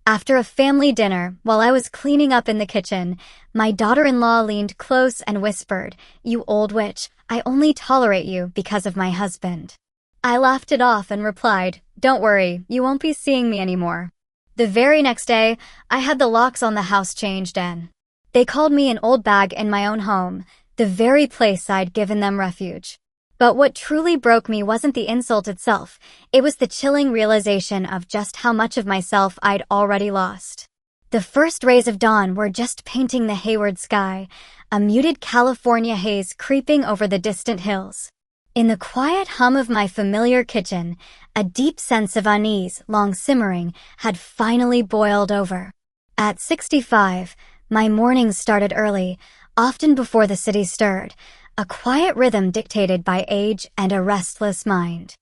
After a family dinner, while I was cleaning up in the kitchen, my daughter-in-law leaned close and whispered, "You old witch, I only tolerate you because of my husband." I laughed it off and replied, "Don't worry, you won't be seeing me anymore." The very next day, I had the locks on the house changed and they called me an old bag in my own home, the very place I'd given them refuge. But what truly broke me wasn't the insult itself, it was the chilling realization of just how much of myself I'd already lost. The first rays of dawn were just painting the Hayward sky, a muted California haze creeping over the distant hills. In the quiet hum of my familiar kitchen, a deep sense of unease, long simmering, had finally boiled over. At 65, my mornings started early, often before the city stirred, a quiet rhythm dictated by age and a restless mind.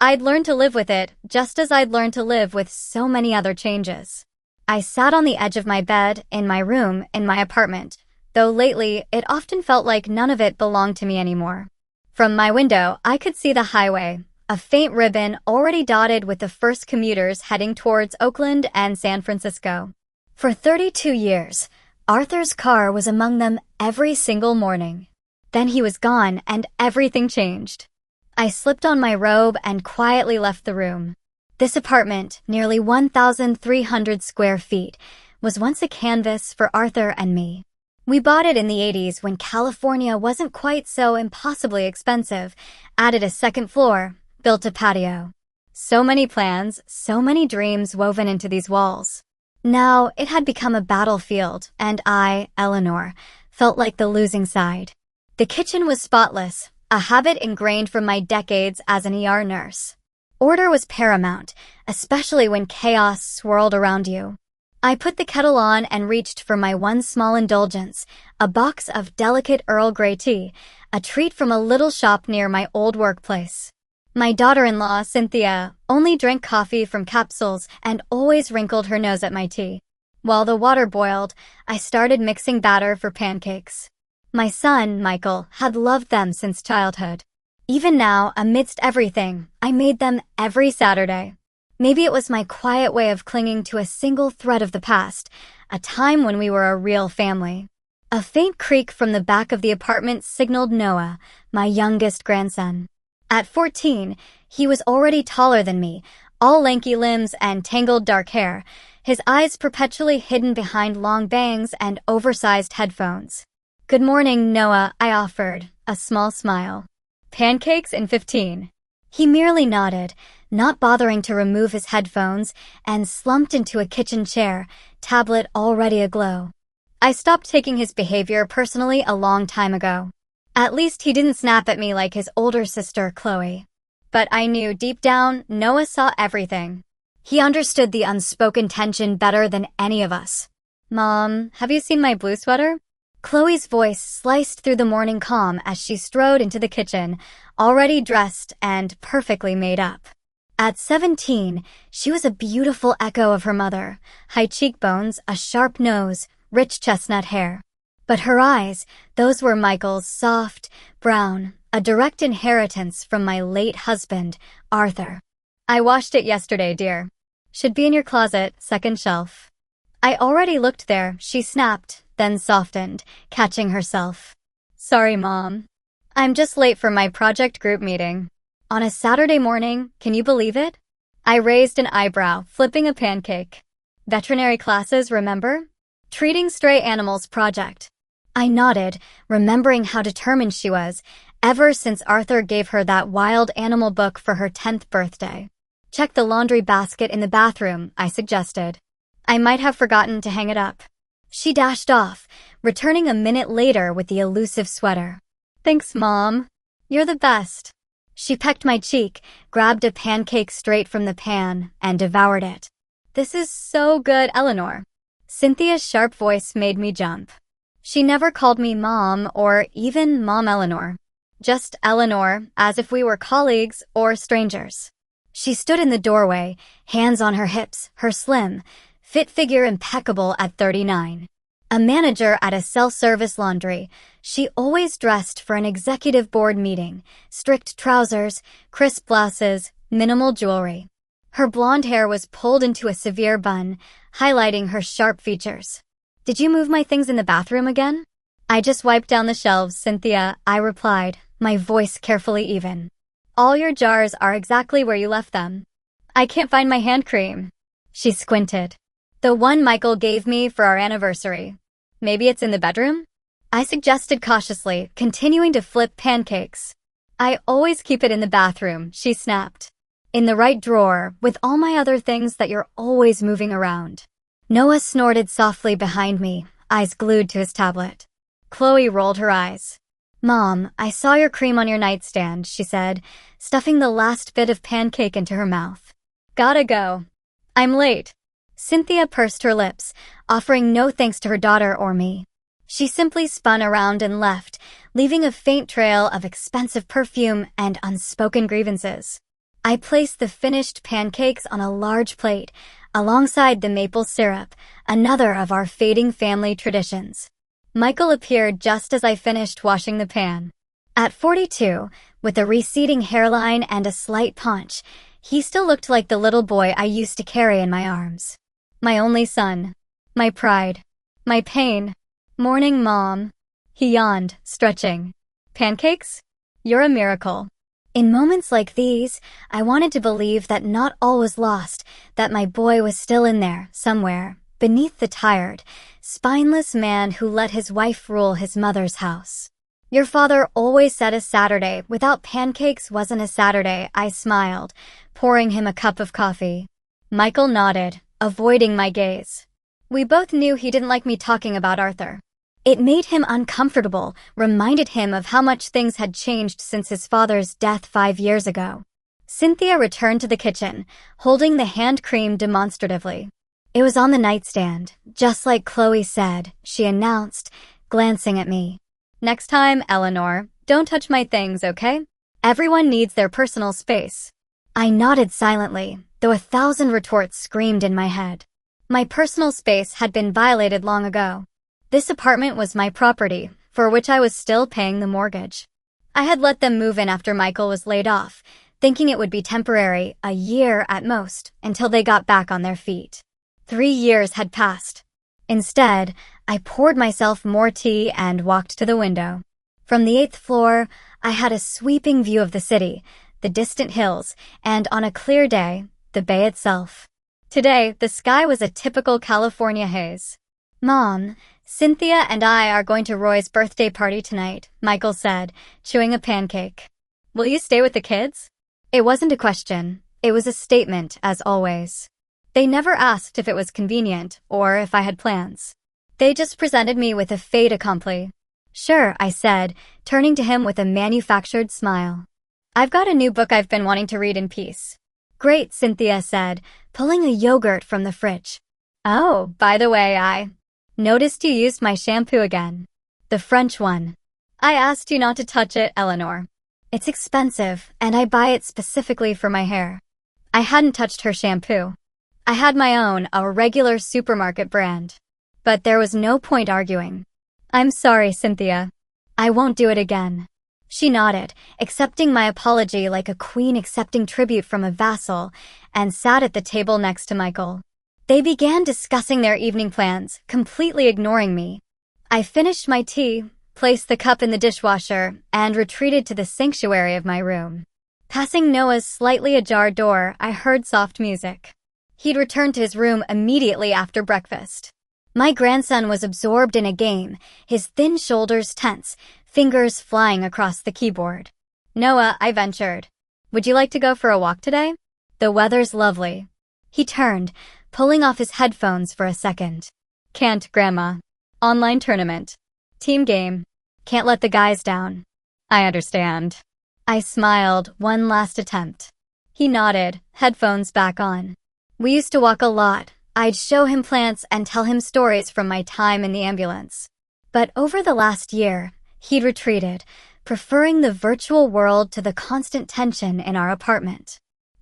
I'd learned to live with it, just as I'd learned to live with so many other changes. I sat on the edge of my bed, in my room, in my apartment, though lately it often felt like none of it belonged to me anymore. From my window, I could see the highway, a faint ribbon already dotted with the first commuters heading towards Oakland and San Francisco. For 32 years, Arthur's car was among them every single morning. Then he was gone and everything changed. I slipped on my robe and quietly left the room. This apartment, nearly 1,300 square feet, was once a canvas for Arthur and me. We bought it in the 80s when California wasn't quite so impossibly expensive, added a second floor, built a patio. So many plans, so many dreams woven into these walls. Now, it had become a battlefield, and I, Eleanor, felt like the losing side. The kitchen was spotless, a habit ingrained from my decades as an ER nurse. Order was paramount, especially when chaos swirled around you. I put the kettle on and reached for my one small indulgence, a box of delicate Earl Grey tea, a treat from a little shop near my old workplace. My daughter-in-law, Cynthia, only drank coffee from capsules and always wrinkled her nose at my tea. While the water boiled, I started mixing batter for pancakes. My son, Michael, had loved them since childhood. Even now, amidst everything, I made them every Saturday. Maybe it was my quiet way of clinging to a single thread of the past, a time when we were a real family. A faint creak from the back of the apartment signaled Noah, my youngest grandson. At 14, he was already taller than me, all lanky limbs and tangled dark hair, his eyes perpetually hidden behind long bangs and oversized headphones. "Good morning, Noah," I offered, a small smile. "Pancakes in 15. He merely nodded, not bothering to remove his headphones, and slumped into a kitchen chair, tablet already aglow. I stopped taking his behavior personally a long time ago. At least he didn't snap at me like his older sister, Chloe. But I knew deep down, Noah saw everything. He understood the unspoken tension better than any of us. "Mom, have you seen my blue sweater?" Chloe's voice sliced through the morning calm as she strode into the kitchen, already dressed and perfectly made up. At 17, she was a beautiful echo of her mother, high cheekbones, a sharp nose, rich chestnut hair. But her eyes, those were Michael's, soft, brown, a direct inheritance from my late husband, Arthur. "I washed it yesterday, dear. Should be in your closet, second shelf." I already looked there, she snapped, then softened, catching herself. "Sorry, Mom. I'm just late for my project group meeting." On a Saturday morning, can you believe it? I raised an eyebrow, flipping a pancake. "Veterinary classes, remember? Treating stray animals project." I nodded, remembering how determined she was, ever since Arthur gave her that wild animal book for her 10th birthday. "Check the laundry basket in the bathroom," I suggested. "I might have forgotten to hang it up." She dashed off, returning a minute later with the elusive sweater. "Thanks, Mom. You're the best." She pecked my cheek, grabbed a pancake straight from the pan, and devoured it. "This is so good, Eleanor." Cynthia's sharp voice made me jump. She never called me Mom or even Mom Eleanor. Just Eleanor, as if we were colleagues or strangers. She stood in the doorway, hands on her hips, her slim, fit figure impeccable at 39. A manager at a self-service laundry, she always dressed for an executive board meeting, strict trousers, crisp blouses, minimal jewelry. Her blonde hair was pulled into a severe bun, highlighting her sharp features. "Did you move my things in the bathroom again?" "I just wiped down the shelves, Cynthia," I replied, my voice carefully even. "All your jars are exactly where you left them." "I can't find my hand cream." She squinted. "The one Michael gave me for our anniversary. Maybe it's in the bedroom?" I suggested cautiously, continuing to flip pancakes. "I always keep it in the bathroom," she snapped. "In the right drawer, with all my other things that you're always moving around." Noah snorted softly behind me, eyes glued to his tablet. Chloe rolled her eyes. "Mom, I saw your cream on your nightstand," she said, stuffing the last bit of pancake into her mouth. "Gotta go. I'm late." Cynthia pursed her lips, offering no thanks to her daughter or me. She simply spun around and left, leaving a faint trail of expensive perfume and unspoken grievances. I placed the finished pancakes on a large plate, alongside the maple syrup, another of our fading family traditions. Michael appeared just as I finished washing the pan. At 42, with a receding hairline and a slight paunch, he still looked like the little boy I used to carry in my arms. My only son. My pride. My pain. "Morning, Mom." He yawned, stretching. "Pancakes? You're a miracle." In moments like these, I wanted to believe that not all was lost, that my boy was still in there, somewhere, beneath the tired, spineless man who let his wife rule his mother's house. "Your father always said a Saturday without pancakes wasn't a Saturday," I smiled, pouring him a cup of coffee. Michael nodded, avoiding my gaze. We both knew he didn't like me talking about Arthur. It made him uncomfortable, reminded him of how much things had changed since his father's death 5 years ago. Cynthia returned to the kitchen, holding the hand cream demonstratively. "It was on the nightstand, just like Chloe said," she announced, glancing at me. "Next time, Eleanor, don't touch my things, okay? Everyone needs their personal space." I nodded silently, though 1,000 retorts screamed in my head. My personal space had been violated long ago. This apartment was my property, for which I was still paying the mortgage. I had let them move in after Michael was laid off, thinking it would be temporary, a year at most, until they got back on their feet. 3 years had passed. Instead, I poured myself more tea and walked to the window. From the 8th floor, I had a sweeping view of the city, the distant hills, and on a clear day, the bay itself. Today, the sky was a typical California haze. "Mom, Cynthia and I are going to Roy's birthday party tonight," Michael said, chewing a pancake. "Will you stay with the kids?" It wasn't a question. It was a statement, as always. They never asked if it was convenient or if I had plans. They just presented me with a fait accompli. "Sure," I said, turning to him with a manufactured smile. "I've got a new book I've been wanting to read in peace." "Great," Cynthia said, pulling a yogurt from the fridge. "Oh, by the way, I noticed you used my shampoo again. The French one." "I asked you not to touch it, Eleanor. It's expensive, and I buy it specifically for my hair." I hadn't touched her shampoo. I had my own, a regular supermarket brand. But there was no point arguing. "I'm sorry, Cynthia. I won't do it again." She nodded, accepting my apology like a queen accepting tribute from a vassal, and sat at the table next to Michael. They began discussing their evening plans, completely ignoring me. I finished my tea, placed the cup in the dishwasher, and retreated to the sanctuary of my room. Passing Noah's slightly ajar door, I heard soft music. He'd returned to his room immediately after breakfast. My grandson was absorbed in a game, his thin shoulders tense, fingers flying across the keyboard. "Noah," I ventured, "would you like to go for a walk today? The weather's lovely." He turned, pulling off his headphones for a second. "Can't, Grandma. Online tournament. Team game. Can't let the guys down." "I understand." I smiled, one last attempt. He nodded, headphones back on. We used to walk a lot. I'd show him plants and tell him stories from my time in the ambulance. But over the last year, he'd retreated, preferring the virtual world to the constant tension in our apartment.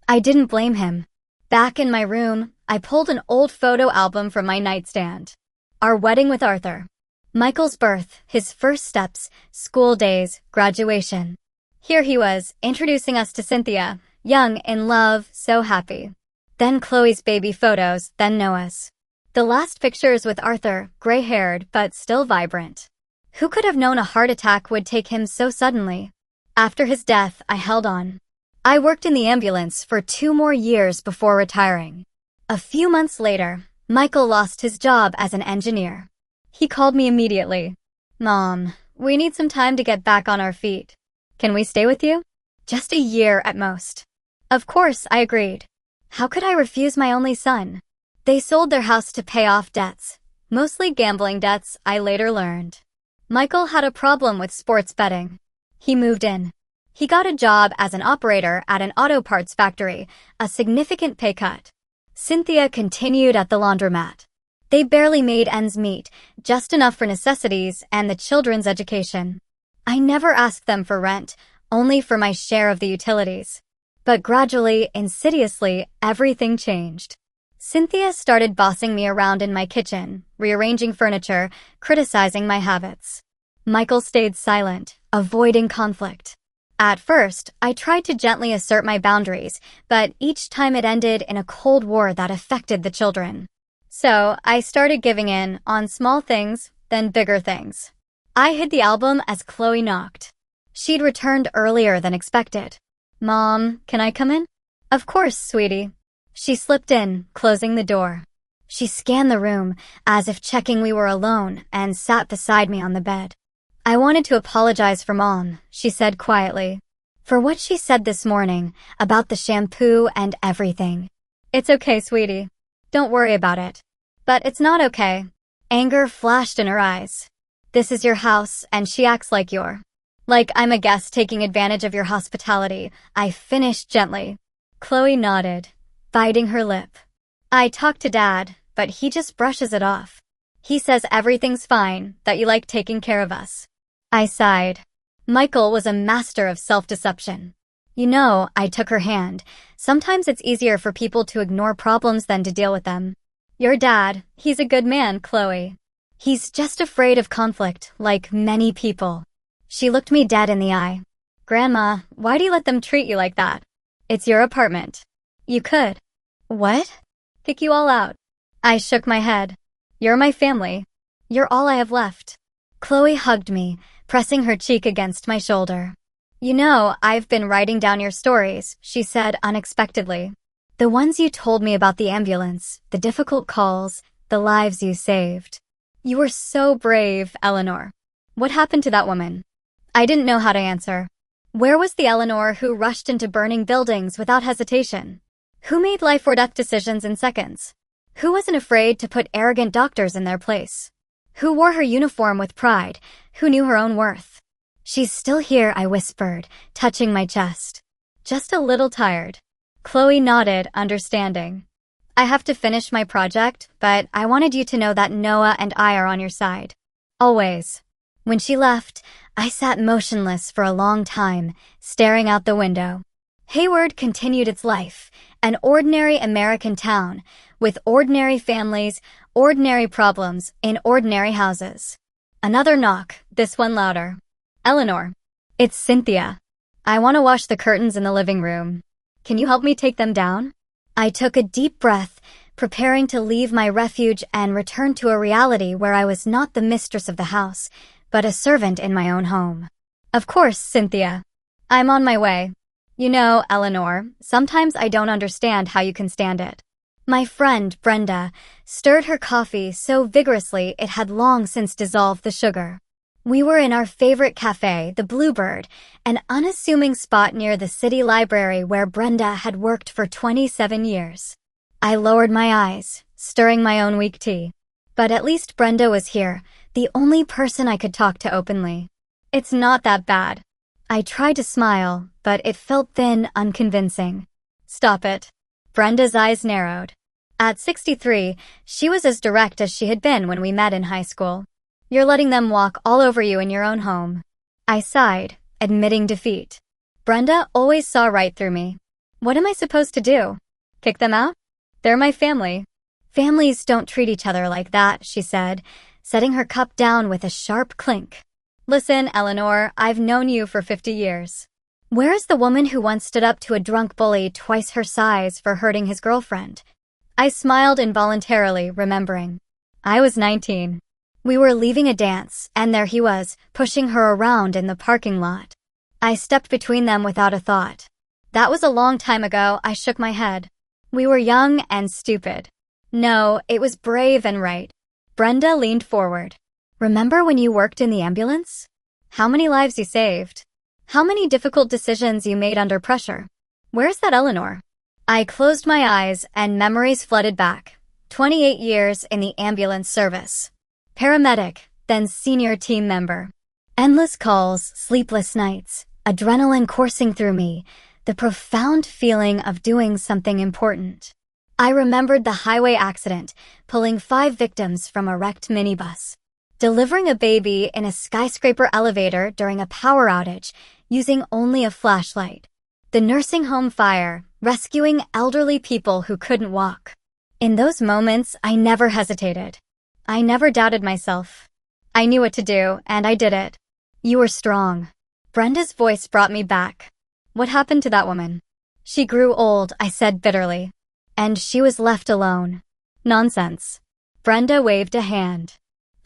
I didn't blame him. Back in my room, I pulled an old photo album from my nightstand. Our wedding with Arthur. Michael's birth, his first steps, school days, graduation. Here he was, introducing us to Cynthia, young, in love, so happy. Then Chloe's baby photos, then Noah's. The last picture is with Arthur, gray-haired but still vibrant. Who could have known a heart attack would take him so suddenly? After his death, I held on. I worked in the ambulance for 2 more years before retiring. A few months later, Michael lost his job as an engineer. He called me immediately. "Mom, we need some time to get back on our feet. Can we stay with you? Just a year at most." Of course, I agreed. How could I refuse my only son? They sold their house to pay off debts, mostly gambling debts, I later learned. Michael had a problem with sports betting. He moved in. He got a job as an operator at an auto parts factory, a significant pay cut. Cynthia continued at the laundromat. They barely made ends meet, just enough for necessities and the children's education. I never asked them for rent, only for my share of the utilities. But gradually, insidiously, everything changed. Cynthia started bossing me around in my kitchen, rearranging furniture, criticizing my habits. Michael stayed silent, avoiding conflict. At first, I tried to gently assert my boundaries, but each time it ended in a cold war that affected the children. So, I started giving in on small things, then bigger things. I hid the album as Chloe knocked. She'd returned earlier than expected. "Mom, can I come in?" "Of course, sweetie." She slipped in, closing the door. She scanned the room, as if checking we were alone, and sat beside me on the bed. "I wanted to apologize for Mom," she said quietly. "For what she said this morning, about the shampoo and everything." "It's okay, sweetie. Don't worry about it." "But it's not okay." Anger flashed in her eyes. "This is your house, and she acts like like I'm a guest taking advantage of your hospitality," I finished gently. Chloe nodded, biting her lip. "I talked to Dad, but he just brushes it off. He says everything's fine, that you like taking care of us." I sighed. Michael was a master of self-deception. "You know," I took her hand, "sometimes it's easier for people to ignore problems than to deal with them. Your dad, he's a good man, Chloe. He's just afraid of conflict, like many people." She looked me dead in the eye. "Grandma, why do you let them treat you like that? It's your apartment. You could." "What?" "Kick you all out." I shook my head. "You're my family. You're all I have left." Chloe hugged me, pressing her cheek against my shoulder. "You know, I've been writing down your stories," she said unexpectedly. "The ones you told me about the ambulance, the difficult calls, the lives you saved. You were so brave, Eleanor. What happened to that woman?" I didn't know how to answer. Where was the Eleanor who rushed into burning buildings without hesitation? Who made life or death decisions in seconds? Who wasn't afraid to put arrogant doctors in their place? Who wore her uniform with pride? Who knew her own worth? "She's still here," I whispered, touching my chest. "Just a little tired." Chloe nodded, understanding. "I have to finish my project, but I wanted you to know that Noah and I are on your side. Always." When she left, I sat motionless for a long time, staring out the window. Hayward continued its life, an ordinary American town, with ordinary families, ordinary problems, in ordinary houses. Another knock, this one louder. "Eleanor." "It's Cynthia. I want to wash the curtains in the living room. Can you help me take them down?" I took a deep breath, preparing to leave my refuge and return to a reality where I was not the mistress of the house, but a servant in my own home. "Of course, Cynthia. I'm on my way. You know, Eleanor, sometimes I don't understand how you can stand it." My friend, Brenda, stirred her coffee so vigorously it had long since dissolved the sugar. We were in our favorite cafe, the Bluebird, an unassuming spot near the city library where Brenda had worked for 27 years. I lowered my eyes, stirring my own weak tea. But at least Brenda was here, the only person I could talk to openly. "It's not that bad." I tried to smile, but it felt thin, unconvincing. "Stop it." Brenda's eyes narrowed. At 63, she was as direct as she had been when we met in high school. "You're letting them walk all over you in your own home." I sighed, admitting defeat. Brenda always saw right through me. "What am I supposed to do? Kick them out? They're my family." "Families don't treat each other like that," she said, setting her cup down with a sharp clink. "Listen, Eleanor, I've known you for 50 years. Where is the woman who once stood up to a drunk bully twice her size for hurting his girlfriend? I smiled involuntarily, remembering. I was 19. We were leaving a dance, and there he was, pushing her around in the parking lot. I stepped between them without a thought. That was a long time ago. I shook my head. We were young and stupid. No, it was brave and right. Brenda leaned forward. Remember when you worked in the ambulance? How many lives you saved? How many difficult decisions you made under pressure? Where's that Eleanor? I closed my eyes and memories flooded back. 28 years in the ambulance service. Paramedic, then senior team member. Endless calls, sleepless nights, adrenaline coursing through me, the profound feeling of doing something important. I remembered the highway accident, pulling 5 victims from a wrecked minibus. Delivering a baby in a skyscraper elevator during a power outage, using only a flashlight. The nursing home fire, rescuing elderly people who couldn't walk. In those moments, I never hesitated. I never doubted myself. I knew what to do, and I did it. You were strong. Brenda's voice brought me back. What happened to that woman? She grew old, I said bitterly. And she was left alone. Nonsense. Brenda waved a hand.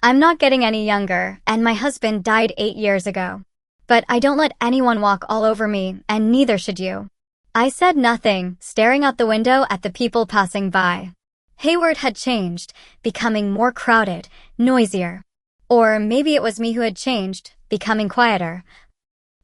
I'm not getting any younger, and my husband died 8 years ago. But I don't let anyone walk all over me, and neither should you. I said nothing, staring out the window at the people passing by. Hayward had changed, becoming more crowded, noisier. Or maybe it was me who had changed, becoming quieter.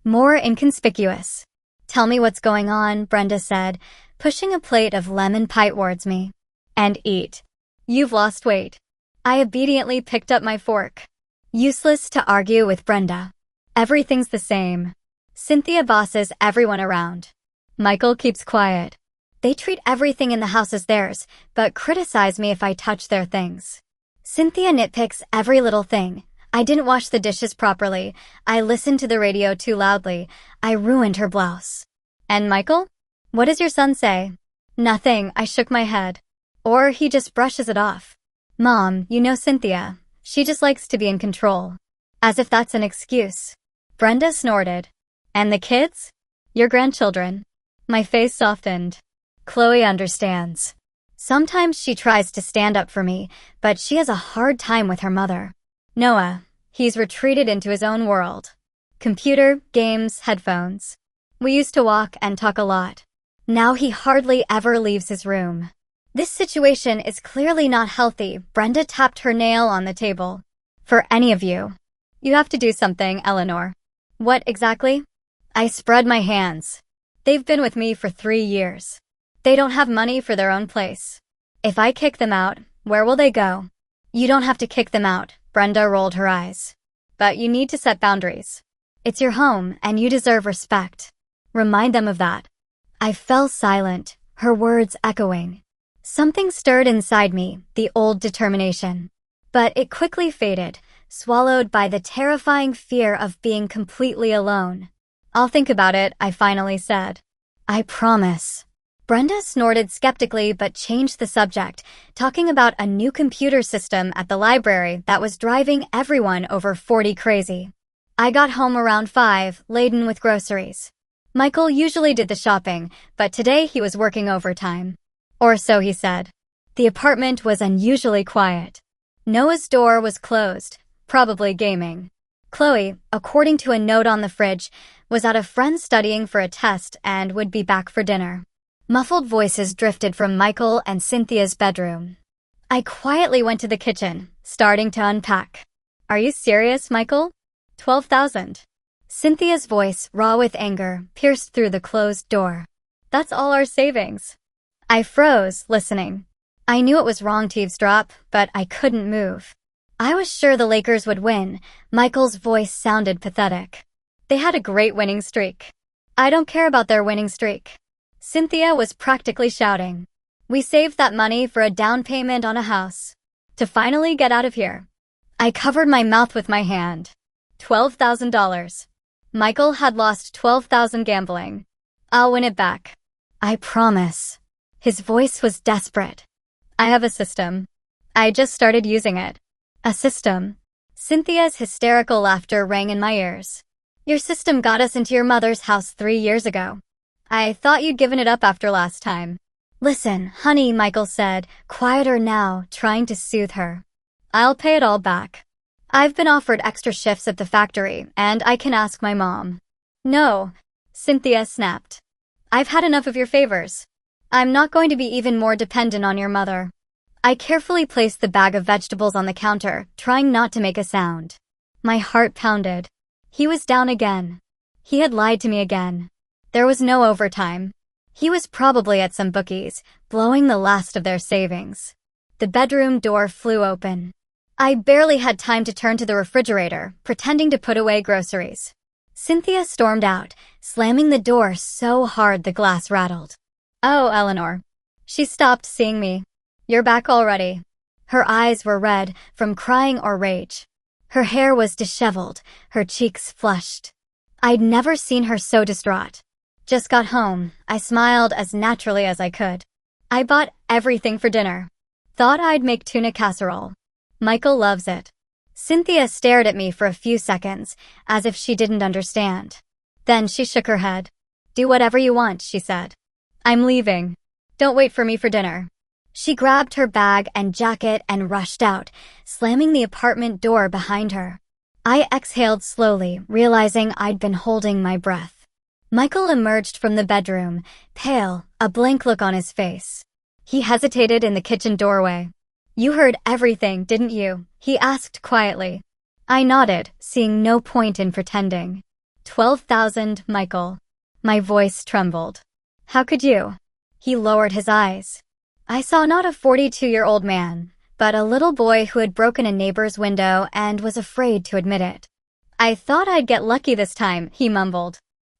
More inconspicuous. Tell me what's going on, Brenda said, pushing a plate of lemon pie towards me. And eat. You've lost weight. I obediently picked up my fork. Useless to argue with Brenda. Everything's the same. Cynthia bosses everyone around. Michael keeps quiet. They treat everything in the house as theirs, but criticize me if I touch their things. Cynthia nitpicks every little thing. I didn't wash the dishes properly. I listened to the radio too loudly. I ruined her blouse. And Michael? What does your son say? Nothing, I shook my head. Or he just brushes it off. Mom, you know Cynthia. She just likes to be in control. As if that's an excuse. Brenda snorted. And the kids? Your grandchildren. My face softened. Chloe understands. Sometimes she tries to stand up for me, but she has a hard time with her mother. Noah, he's retreated into his own world. Computer, games, headphones. We used to walk and talk a lot. Now he hardly ever leaves his room. This situation is clearly not healthy. Brenda tapped her nail on the table. For any of you. You have to do something, Eleanor. What exactly? I spread my hands. They've been with me for 3 years. They don't have money for their own place. If I kick them out, where will they go? You don't have to kick them out, Brenda rolled her eyes. But you need to set boundaries. It's your home, and you deserve respect. Remind them of that. I fell silent, her words echoing. Something stirred inside me, the old determination. But it quickly faded, swallowed by the terrifying fear of being completely alone. I'll think about it, I finally said. I promise. Brenda snorted skeptically but changed the subject, talking about a new computer system at the library that was driving everyone over 40 crazy. I got home around 5, laden with groceries. Michael usually did the shopping, but today he was working overtime. Or so he said. The apartment was unusually quiet. Noah's door was closed, probably gaming. Chloe, according to a note on the fridge, was at a friend studying for a test and would be back for dinner. Muffled voices drifted from Michael and Cynthia's bedroom. I quietly went to the kitchen, starting to unpack. Are you serious, Michael? 12,000. Cynthia's voice, raw with anger, pierced through the closed door. That's all our savings. I froze, listening. I knew it was wrong to eavesdrop, but I couldn't move. I was sure the Lakers would win. Michael's voice sounded pathetic. They had a great winning streak. I don't care about their winning streak. Cynthia was practically shouting. We saved that money for a down payment on a house. To finally get out of here. I covered my mouth with my hand. $12,000. Michael had lost $12,000 gambling. I'll win it back. I promise. His voice was desperate. I have a system. I just started using it. A system. Cynthia's hysterical laughter rang in my ears. Your system got us into your mother's house 3 years ago. I thought you'd given it up after last time. Listen, honey, Michael said, quieter now, trying to soothe her. I'll pay it all back. I've been offered extra shifts at the factory, and I can ask my mom. No, Cynthia snapped. I've had enough of your favors. I'm not going to be even more dependent on your mother. I carefully placed the bag of vegetables on the counter, trying not to make a sound. My heart pounded. He was down again. He had lied to me again. There was no overtime. He was probably at some bookies, blowing the last of their savings. The bedroom door flew open. I barely had time to turn to the refrigerator, pretending to put away groceries. Cynthia stormed out, slamming the door so hard the glass rattled. Oh, Eleanor. She stopped seeing me. You're back already. Her eyes were red from crying or rage. Her hair was disheveled, her cheeks flushed. I'd never seen her so distraught. Just got home, I smiled as naturally as I could. I bought everything for dinner. Thought I'd make tuna casserole. Michael loves it. Cynthia stared at me for a few seconds, as if she didn't understand. Then she shook her head. Do whatever you want, she said. I'm leaving. Don't wait for me for dinner. She grabbed her bag and jacket and rushed out, slamming the apartment door behind her. I exhaled slowly, realizing I'd been holding my breath. Michael emerged from the bedroom, pale, a blank look on his face. He hesitated in the kitchen doorway. You heard everything, didn't you? He asked quietly. I nodded, seeing no point in pretending. 12,000, Michael. My voice trembled. How could you? He lowered his eyes. I saw not a 42-year-old man, but a little boy who had broken a neighbor's window and was afraid to admit it. I thought I'd get lucky this time, he mumbled.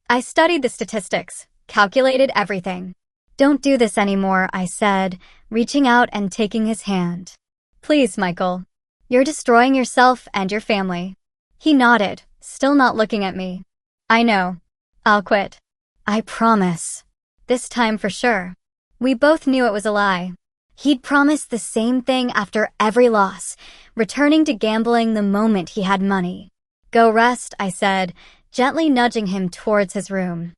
I studied the statistics, calculated everything. Don't do this anymore, I said, reaching out and taking his hand. Please, Michael. You're destroying yourself and your family. He nodded, still not looking at me. I know. I'll quit. I promise. This time for sure. We both knew it was a lie. He'd promised the same thing after every loss, returning to gambling the moment he had money. Go rest, I said, gently nudging him towards his room.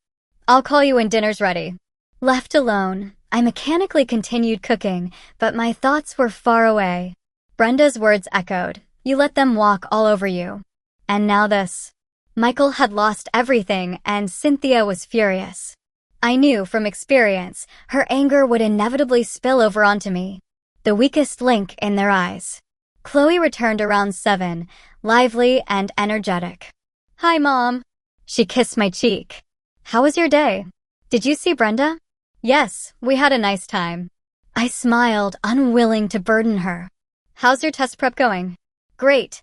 I'll call you when dinner's ready. Left alone, I mechanically continued cooking, but my thoughts were far away. Brenda's words echoed. You let them walk all over you. And now this. Michael had lost everything, and Cynthia was furious. I knew from experience her anger would inevitably spill over onto me, the weakest link in their eyes. Chloe returned around 7, lively and energetic. Hi, Mom. She kissed my cheek. How was your day? Did you see Brenda? Yes, we had a nice time. I smiled, unwilling to burden her. How's your test prep going? Great.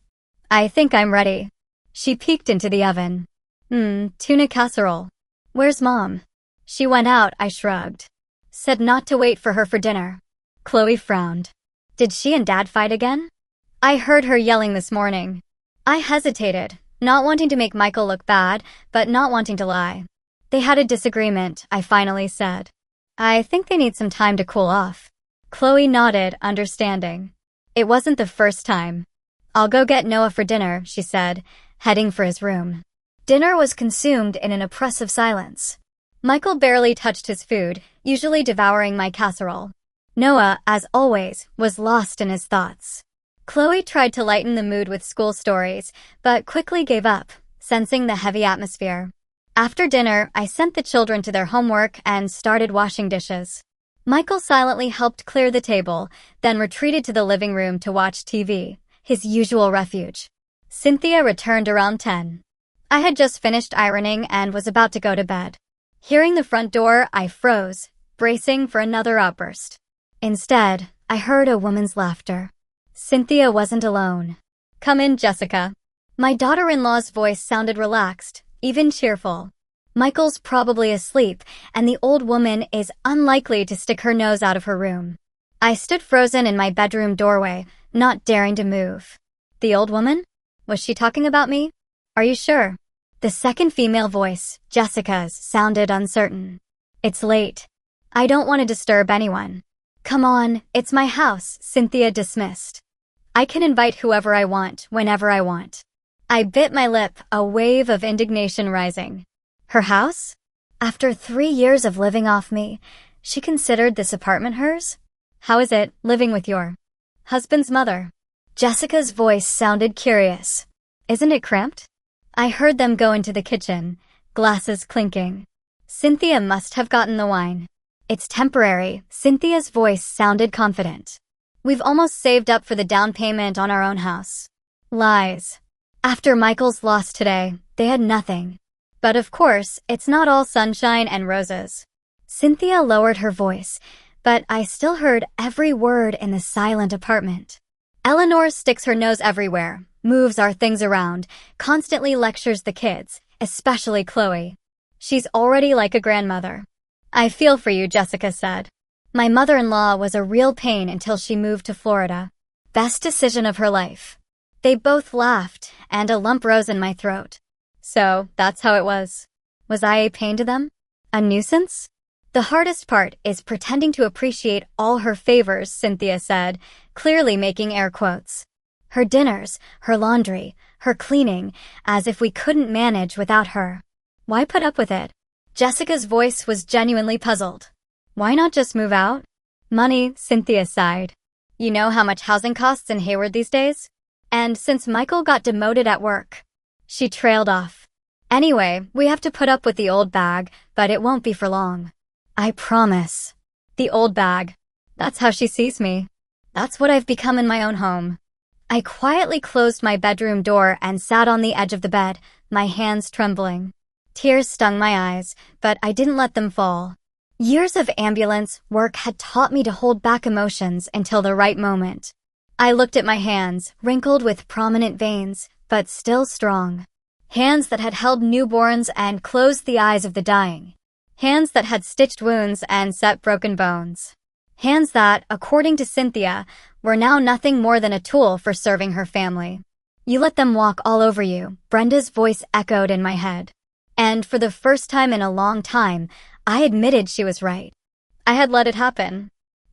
I think I'm ready. She peeked into the oven. Tuna casserole. Where's Mom? She went out, I shrugged. Said not to wait for her for dinner. Chloe frowned. Did she and Dad fight again? I heard her yelling this morning. I hesitated, not wanting to make Michael look bad, but not wanting to lie. They had a disagreement, I finally said. I think they need some time to cool off. Chloe nodded, understanding. It wasn't the first time. I'll go get Noah for dinner, she said, heading for his room. Dinner was consumed in an oppressive silence. Michael barely touched his food, usually devouring my casserole. Noah, as always, was lost in his thoughts. Chloe tried to lighten the mood with school stories, but quickly gave up, sensing the heavy atmosphere. After dinner, I sent the children to their homework and started washing dishes. Michael silently helped clear the table, then retreated to the living room to watch TV, his usual refuge. Cynthia returned around 10. I had just finished ironing and was about to go to bed. Hearing the front door, I froze, bracing for another outburst. Instead, I heard a woman's laughter. Cynthia wasn't alone. Come in, Jessica. My daughter-in-law's voice sounded relaxed, even cheerful. Michael's probably asleep, and the old woman is unlikely to stick her nose out of her room. I stood frozen in my bedroom doorway, not daring to move. The old woman? Was she talking about me? Are you sure? The second female voice, Jessica's, sounded uncertain. It's late. I don't want to disturb anyone. Come on, it's my house, Cynthia dismissed. I can invite whoever I want, whenever I want. I bit my lip, a wave of indignation rising. Her house? After 3 years of living off me, she considered this apartment hers? How is it, living with your husband's mother? Jessica's voice sounded curious. Isn't it cramped? I heard them go into the kitchen, glasses clinking. Cynthia must have gotten the wine. It's temporary. Cynthia's voice sounded confident. We've almost saved up for the down payment on our own house. Lies. After Michael's loss today, they had nothing. But of course, it's not all sunshine and roses. Cynthia lowered her voice, but I still heard every word in the silent apartment. Eleanor sticks her nose everywhere, moves our things around, constantly lectures the kids, especially Chloe. She's already like a grandmother. I feel for you, Jessica said. My mother-in-law was a real pain until she moved to Florida. Best decision of her life. They both laughed, and a lump rose in my throat. So, that's how it was. Was I a pain to them? A nuisance? The hardest part is pretending to appreciate all her favors, Cynthia said, clearly making air quotes. Her dinners, her laundry, her cleaning, as if we couldn't manage without her. Why put up with it? Jessica's voice was genuinely puzzled. Why not just move out? Money, Cynthia sighed. You know how much housing costs in Hayward these days? And since Michael got demoted at work. She trailed off. Anyway, we have to put up with the old bag, but it won't be for long. I promise. The old bag. That's how she sees me. That's what I've become in my own home. I quietly closed my bedroom door and sat on the edge of the bed, my hands trembling. Tears stung my eyes, but I didn't let them fall. Years of ambulance work had taught me to hold back emotions until the right moment. I looked at my hands, wrinkled with prominent veins, but still strong. Hands that had held newborns and closed the eyes of the dying. Hands that had stitched wounds and set broken bones. Hands that, according to Cynthia, were now nothing more than a tool for serving her family. You let them walk all over you, Brenda's voice echoed in my head. And for the first time in a long time, I admitted she was right. I had let it happen.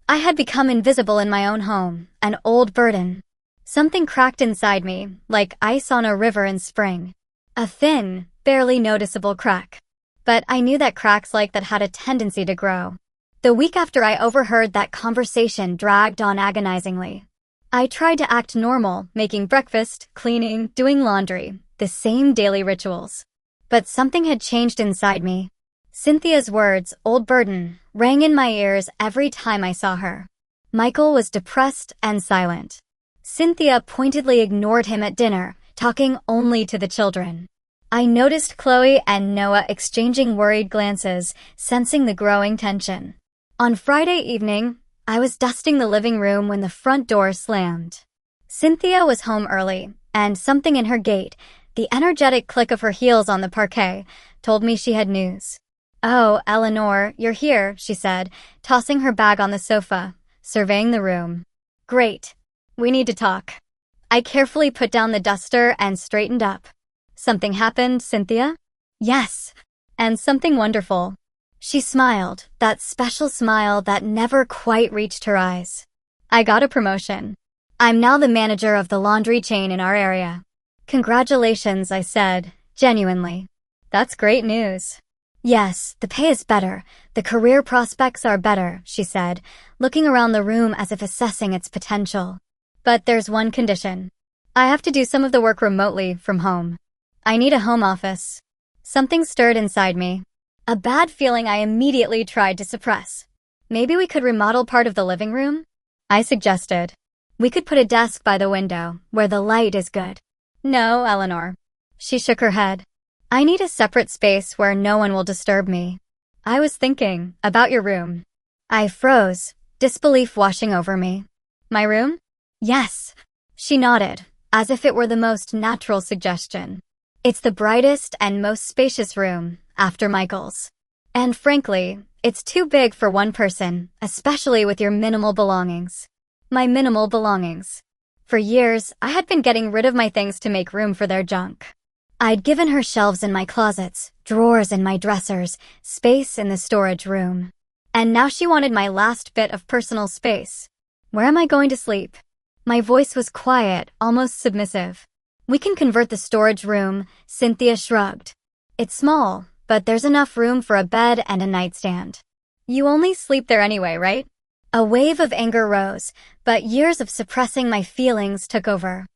I had become invisible in my own home, an old burden. Something cracked inside me, like ice on a river in spring. A thin, barely noticeable crack. But I knew that cracks like that had a tendency to grow. The week after I overheard that conversation dragged on agonizingly. I tried to act normal, making breakfast, cleaning, doing laundry, the same daily rituals. But something had changed inside me. Cynthia's words, old burden, rang in my ears every time I saw her. Michael was depressed and silent. Cynthia pointedly ignored him at dinner, talking only to the children. I noticed Chloe and Noah exchanging worried glances, sensing the growing tension. On Friday evening, I was dusting the living room when the front door slammed. Cynthia was home early, and something in her gait, the energetic click of her heels on the parquet, told me she had news. Oh, Eleanor, you're here, she said, tossing her bag on the sofa, surveying the room. Great. We need to talk. I carefully put down the duster and straightened up. Something happened, Cynthia? Yes. And something wonderful. She smiled, that special smile that never quite reached her eyes. I got a promotion. I'm now the manager of the laundry chain in our area. Congratulations, I said, genuinely. That's great news. Yes, the pay is better. The career prospects are better, she said, looking around the room as if assessing its potential. But there's one condition. I have to do some of the work remotely from home. I need a home office. Something stirred inside me. A bad feeling I immediately tried to suppress. Maybe we could remodel part of the living room? I suggested. We could put a desk by the window, where the light is good. No, Eleanor. She shook her head. I need a separate space where no one will disturb me. I was thinking about your room. I froze, disbelief washing over me. My room? Yes. She nodded, as if it were the most natural suggestion. It's the brightest and most spacious room, after Michael's. And frankly, it's too big for one person, especially with your minimal belongings. My minimal belongings. For years, I had been getting rid of my things to make room for their junk. I'd given her shelves in my closets, drawers in my dressers, space in the storage room. And now she wanted my last bit of personal space. Where am I going to sleep? My voice was quiet, almost submissive. We can convert the storage room, Cynthia shrugged. It's small, but there's enough room for a bed and a nightstand. You only sleep there anyway, right? A wave of anger rose, but years of suppressing my feelings took over.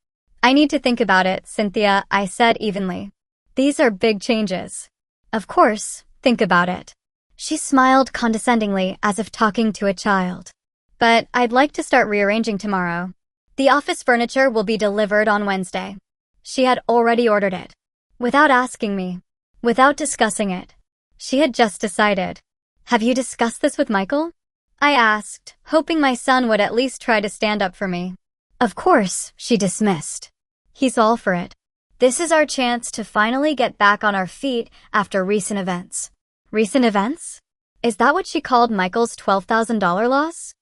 I need to think about it, Cynthia, I said evenly. These are big changes. Of course, think about it. She smiled condescendingly as if talking to a child. But I'd like to start rearranging tomorrow. The office furniture will be delivered on Wednesday. She had already ordered it. Without asking me. Without discussing it. She had just decided. Have you discussed this with Michael? I asked, hoping my son would at least try to stand up for me. Of course, she dismissed. He's all for it. This is our chance to finally get back on our feet after recent events. Recent events? Is that what she called Michael's $12,000 loss?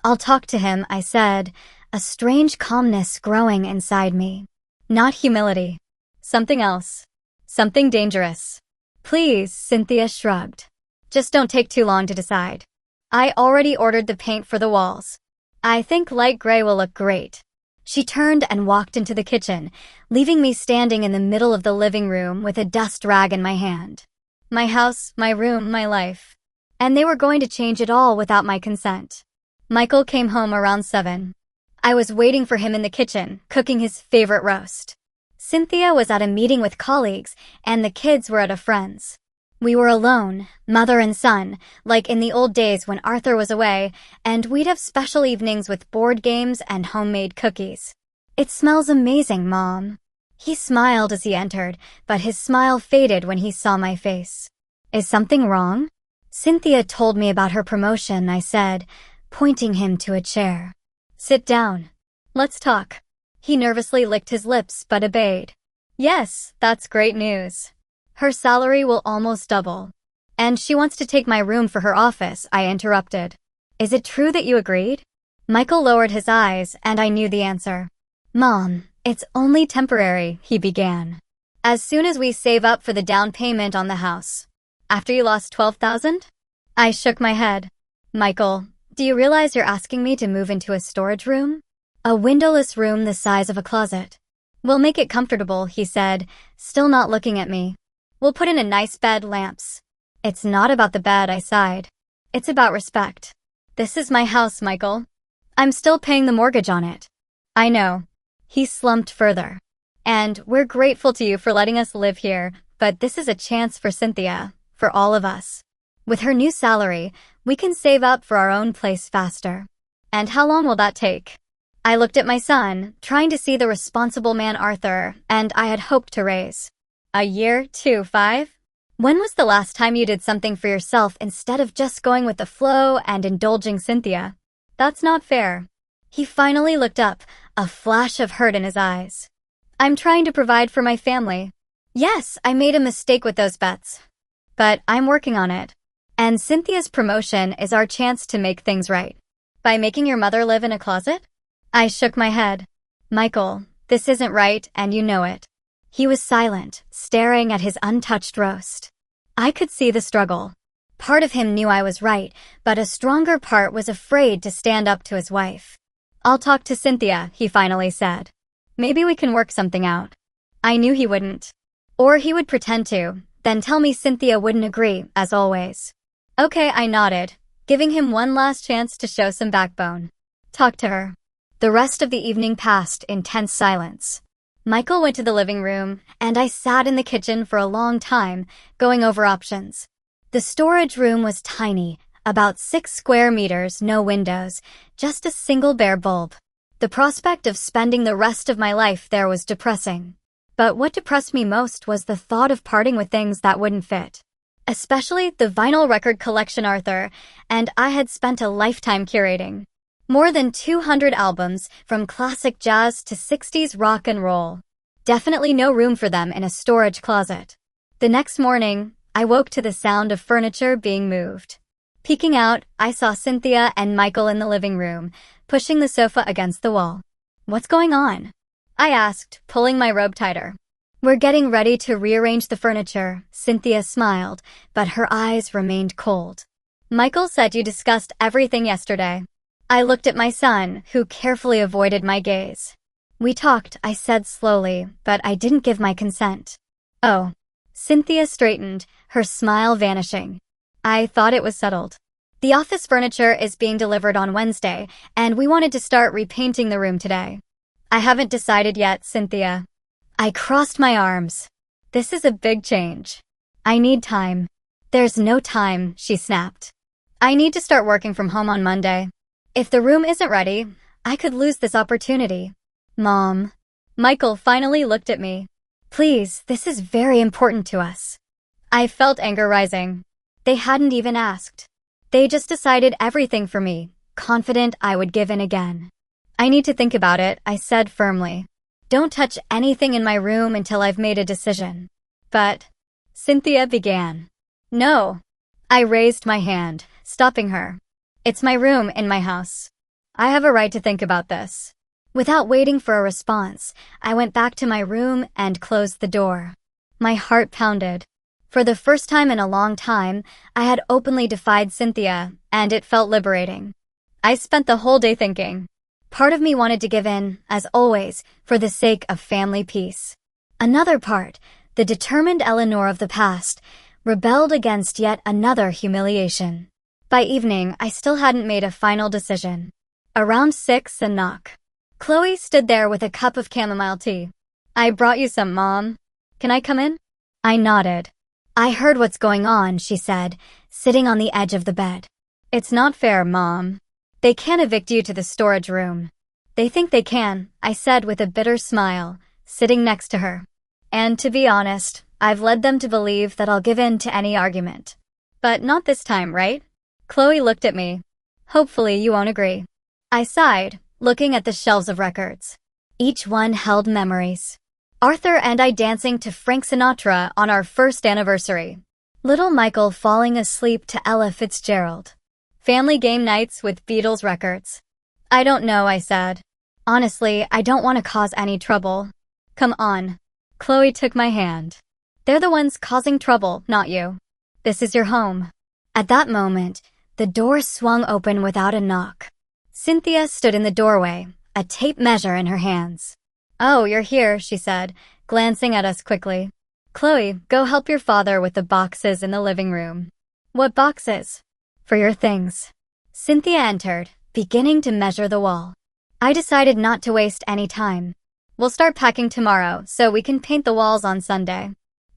I'll talk to him, I said, a strange calmness growing inside me. Not humility. Something else. Something dangerous. Please, Cynthia shrugged. Just don't take too long to decide. I already ordered the paint for the walls. I think light gray will look great. She turned and walked into the kitchen, leaving me standing in the middle of the living room with a dust rag in my hand. My house, my room, my life. And they were going to change it all without my consent. Michael came home around 7. I was waiting for him in the kitchen, cooking his favorite roast. Cynthia was at a meeting with colleagues, and the kids were at a friend's. We were alone, mother and son, like in the old days when Arthur was away, and we'd have special evenings with board games and homemade cookies. It smells amazing, Mom. He smiled as he entered, but his smile faded when he saw my face. Is something wrong? Cynthia told me about her promotion, I said, pointing him to a chair. Sit down. Let's talk. He nervously licked his lips but obeyed. Yes, that's great news. Her salary will almost double. And she wants to take my room for her office, I interrupted. Is it true that you agreed? Michael lowered his eyes, and I knew the answer. Mom, it's only temporary, he began. As soon as we save up for the down payment on the house. After you lost $12,000? I shook my head. Michael, do you realize you're asking me to move into a storage room? A windowless room the size of a closet. We'll make it comfortable, he said, still not looking at me. We'll put in a nice bed, lamps. It's not about the bed, I sighed. It's about respect. This is my house, Michael. I'm still paying the mortgage on it. I know. He slumped further. And we're grateful to you for letting us live here, but this is a chance for Cynthia, for all of us. With her new salary, we can save up for our own place faster. And how long will that take? I looked at my son, trying to see the responsible man Arthur, and I had hoped to raise. A year, 2, 5? When was the last time you did something for yourself instead of just going with the flow and indulging Cynthia? That's not fair. He finally looked up, a flash of hurt in his eyes. I'm trying to provide for my family. Yes, I made a mistake with those bets. But I'm working on it. And Cynthia's promotion is our chance to make things right. By making your mother live in a closet? I shook my head. Michael, this isn't right, and you know it. He was silent, staring at his untouched roast. I could see the struggle. Part of him knew I was right, but a stronger part was afraid to stand up to his wife. I'll talk to Cynthia, he finally said. Maybe we can work something out. I knew he wouldn't. Or he would pretend to, then tell me Cynthia wouldn't agree, as always. Okay, I nodded, giving him one last chance to show some backbone. Talk to her. The rest of the evening passed in tense silence. Michael went to the living room, and I sat in the kitchen for a long time, going over options. The storage room was tiny, about 6 square meters, no windows, just a single bare bulb. The prospect of spending the rest of my life there was depressing. But what depressed me most was the thought of parting with things that wouldn't fit. Especially the vinyl record collection Arthur and I had spent a lifetime curating. More than 200 albums, from classic jazz to 60s rock and roll. Definitely no room for them in a storage closet. The next morning, I woke to the sound of furniture being moved. Peeking out, I saw Cynthia and Michael in the living room, pushing the sofa against the wall. What's going on? I asked, pulling my robe tighter. We're getting ready to rearrange the furniture, Cynthia smiled, but her eyes remained cold. Michael said you discussed everything yesterday. I looked at my son, who carefully avoided my gaze. We talked, I said slowly, but I didn't give my consent. Oh. Cynthia straightened, her smile vanishing. I thought it was settled. The office furniture is being delivered on Wednesday, and we wanted to start repainting the room today. I haven't decided yet, Cynthia. I crossed my arms. This is a big change. I need time. There's no time, she snapped. I need to start working from home on Monday. If the room isn't ready, I could lose this opportunity. Mom. Michael finally looked at me. Please, this is very important to us. I felt anger rising. They hadn't even asked. They just decided everything for me, confident I would give in again. I need to think about it, I said firmly. Don't touch anything in my room until I've made a decision. But Cynthia began. No. I raised my hand, stopping her. It's my room in my house. I have a right to think about this. Without waiting for a response, I went back to my room and closed the door. My heart pounded. For the first time in a long time, I had openly defied Cynthia, and it felt liberating. I spent the whole day thinking. Part of me wanted to give in, as always, for the sake of family peace. Another part, the determined Eleanor of the past, rebelled against yet another humiliation. By evening, I still hadn't made a final decision. Around 6 a knock. Chloe stood there with a cup of chamomile tea. I brought you some, Mom. Can I come in? I nodded. I heard what's going on, she said, sitting on the edge of the bed. It's not fair, Mom. They can't evict you to the storage room. They think they can, I said with a bitter smile, sitting next to her. And to be honest, I've led them to believe that I'll give in to any argument. But not this time, right? Chloe looked at me. Hopefully you won't agree. I sighed, looking at the shelves of records. Each one held memories. Arthur and I dancing to Frank Sinatra on our first anniversary. Little Michael falling asleep to Ella Fitzgerald. Family game nights with Beatles records. I don't know, I said. Honestly, I don't want to cause any trouble. Come on. Chloe took my hand. They're the ones causing trouble, not you. This is your home. At that moment, the door swung open without a knock. Cynthia stood in the doorway, a tape measure in her hands. Oh, you're here, she said, glancing at us quickly. Chloe, go help your father with the boxes in the living room. What boxes? For your things. Cynthia entered, beginning to measure the wall. I decided not to waste any time. We'll start packing tomorrow, so we can paint the walls on Sunday.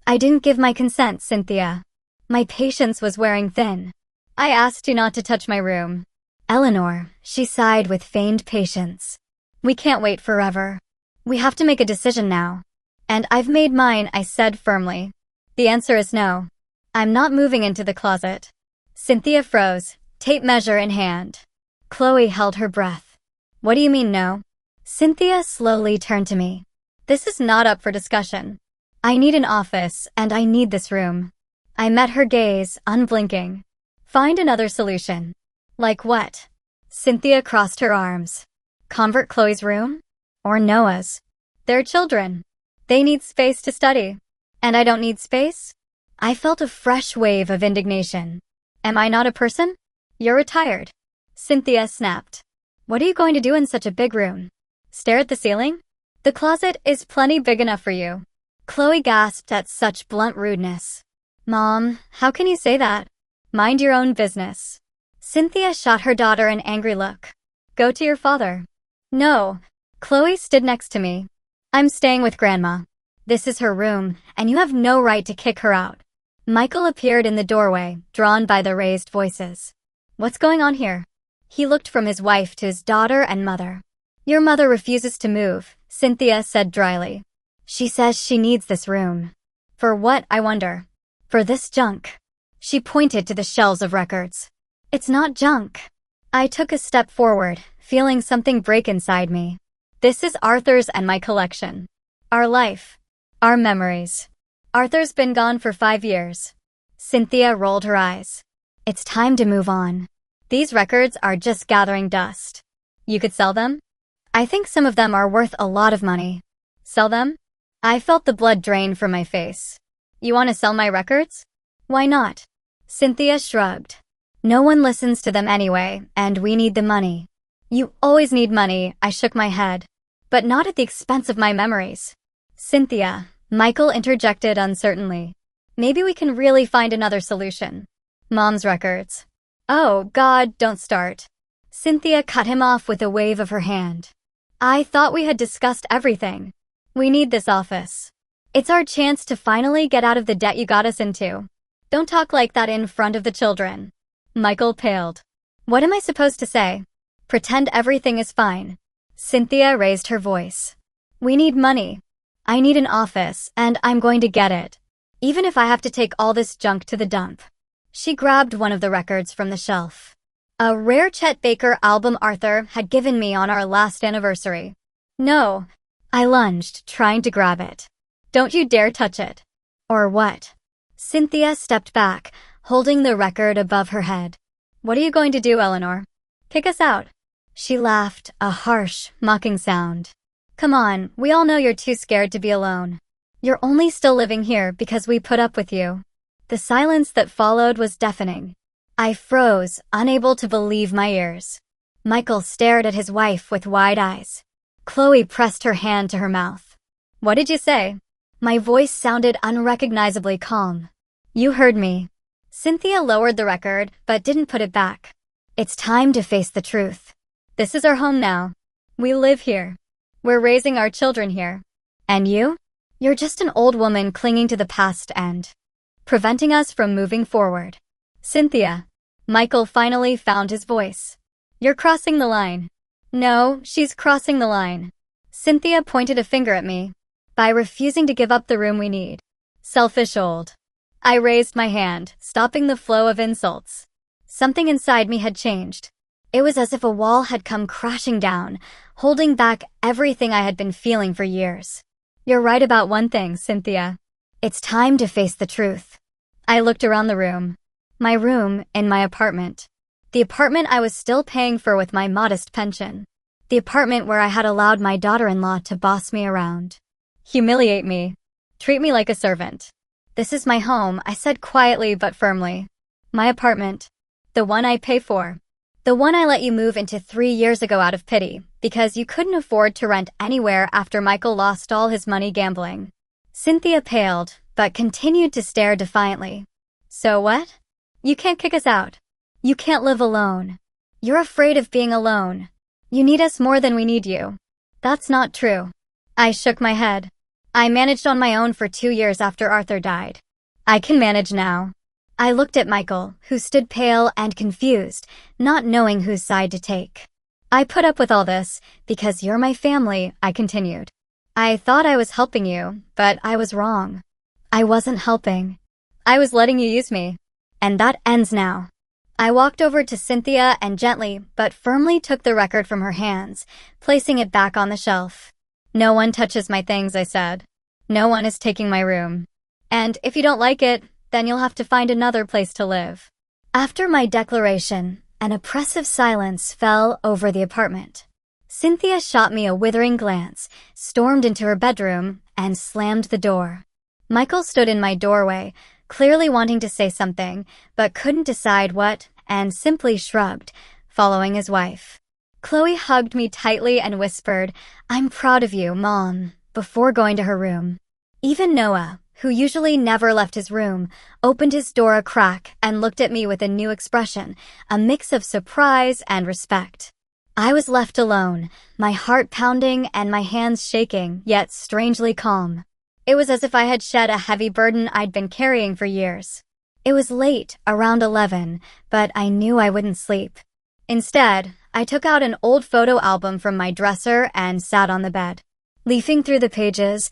I didn't give my consent, Cynthia. My patience was wearing thin. I asked you not to touch my room. Eleanor, she sighed with feigned patience. We can't wait forever. We have to make a decision now. And I've made mine, I said firmly. The answer is no. I'm not moving into the closet. Cynthia froze, tape measure in hand. Chloe held her breath. What do you mean no? Cynthia slowly turned to me. This is not up for discussion. I need an office, and I need this room. I met her gaze, unblinking. Find another solution. Like what? Cynthia crossed her arms. Convert Chloe's room? Or Noah's? They're children. They need space to study. And I don't need space? I felt a fresh wave of indignation. Am I not a person? You're retired. Cynthia snapped. What are you going to do in such a big room? Stare at the ceiling? The closet is plenty big enough for you. Chloe gasped at such blunt rudeness. Mom, how can you say that? Mind your own business. Cynthia shot her daughter an angry look. Go to your father. No. Chloe stood next to me. I'm staying with Grandma. This is her room, and you have no right to kick her out. Michael appeared in the doorway, drawn by the raised voices. What's going on here? He looked from his wife to his daughter and mother. Your mother refuses to move, Cynthia said dryly. She says she needs this room. For what, I wonder? For this junk. She pointed to the shelves of records. It's not junk. I took a step forward, feeling something break inside me. This is Arthur's and my collection. Our life. Our memories. Arthur's been gone for 5 years. Cynthia rolled her eyes. It's time to move on. These records are just gathering dust. You could sell them? I think some of them are worth a lot of money. Sell them? I felt the blood drain from my face. You want to sell my records? Why not? Cynthia shrugged. No one listens to them anyway, and we need the money. You always need money, I shook my head. but not at the expense of my memories. Cynthia, Michael interjected uncertainly. Maybe we can really find another solution. Mom's records. Oh, God, don't start. Cynthia cut him off with a wave of her hand. I thought we had discussed everything. We need this office. It's our chance to finally get out of the debt you got us into. Don't talk like that in front of the children. Michael paled. What am I supposed to say? Pretend everything is fine. Cynthia raised her voice. We need money. I need an office, and I'm going to get it. Even if I have to take all this junk to the dump. She grabbed one of the records from the shelf. A rare Chet Baker album Arthur had given me on our last anniversary. No. I lunged, trying to grab it. Don't you dare touch it. Or what? Cynthia stepped back, holding the record above her head. What are you going to do, Eleanor? Kick us out. She laughed, a harsh, mocking sound. Come on, we all know you're too scared to be alone. You're only still living here because we put up with you. The silence that followed was deafening. I froze, unable to believe my ears. Michael stared at his wife with wide eyes. Chloe pressed her hand to her mouth. What did you say? My voice sounded unrecognizably calm. You heard me. Cynthia lowered the record, but didn't put it back. It's time to face the truth. This is our home now. We live here. We're raising our children here. And you? You're just an old woman clinging to the past and preventing us from moving forward. Cynthia. Michael finally found his voice. You're crossing the line. No, she's crossing the line. Cynthia pointed a finger at me. By refusing to give up the room we need. Selfish old. I raised my hand, stopping the flow of insults. Something inside me had changed. It was as if a wall had come crashing down, holding back everything I had been feeling for years. You're right about one thing, Cynthia. It's time to face the truth. I looked around the room. My room in my apartment. The apartment I was still paying for with my modest pension. The apartment where I had allowed my daughter-in-law to boss me around. Humiliate me. Treat me like a servant. This is my home, I said quietly but firmly. My apartment. The one I pay for. The one I let you move into 3 years ago out of pity, because you couldn't afford to rent anywhere after Michael lost all his money gambling. Cynthia paled, but continued to stare defiantly. So what? You can't kick us out. You can't live alone. You're afraid of being alone. You need us more than we need you. That's not true. I shook my head. I managed on my own for 2 years after Arthur died. I can manage now. I looked at Michael, who stood pale and confused, not knowing whose side to take. I put up with all this because you're my family, I continued. I thought I was helping you, but I was wrong. I wasn't helping. I was letting you use me. And that ends now. I walked over to Cynthia and gently but firmly took the record from her hands, placing it back on the shelf. No one touches my things, I said. No one is taking my room. And if you don't like it, then you'll have to find another place to live. After my declaration, an oppressive silence fell over the apartment. Cynthia shot me a withering glance, stormed into her bedroom, and slammed the door. Michael stood in my doorway, clearly wanting to say something, but couldn't decide what, and simply shrugged, following his wife. Chloe hugged me tightly and whispered, "I'm proud of you, Mom," before going to her room. Even Noah, who usually never left his room, opened his door a crack and looked at me with a new expression, a mix of surprise and respect. I was left alone, my heart pounding and my hands shaking, yet strangely calm. It was as if I had shed a heavy burden I'd been carrying for years. It was late, around 11, but I knew I wouldn't sleep. Instead, I took out an old photo album from my dresser and sat on the bed. Leafing through the pages,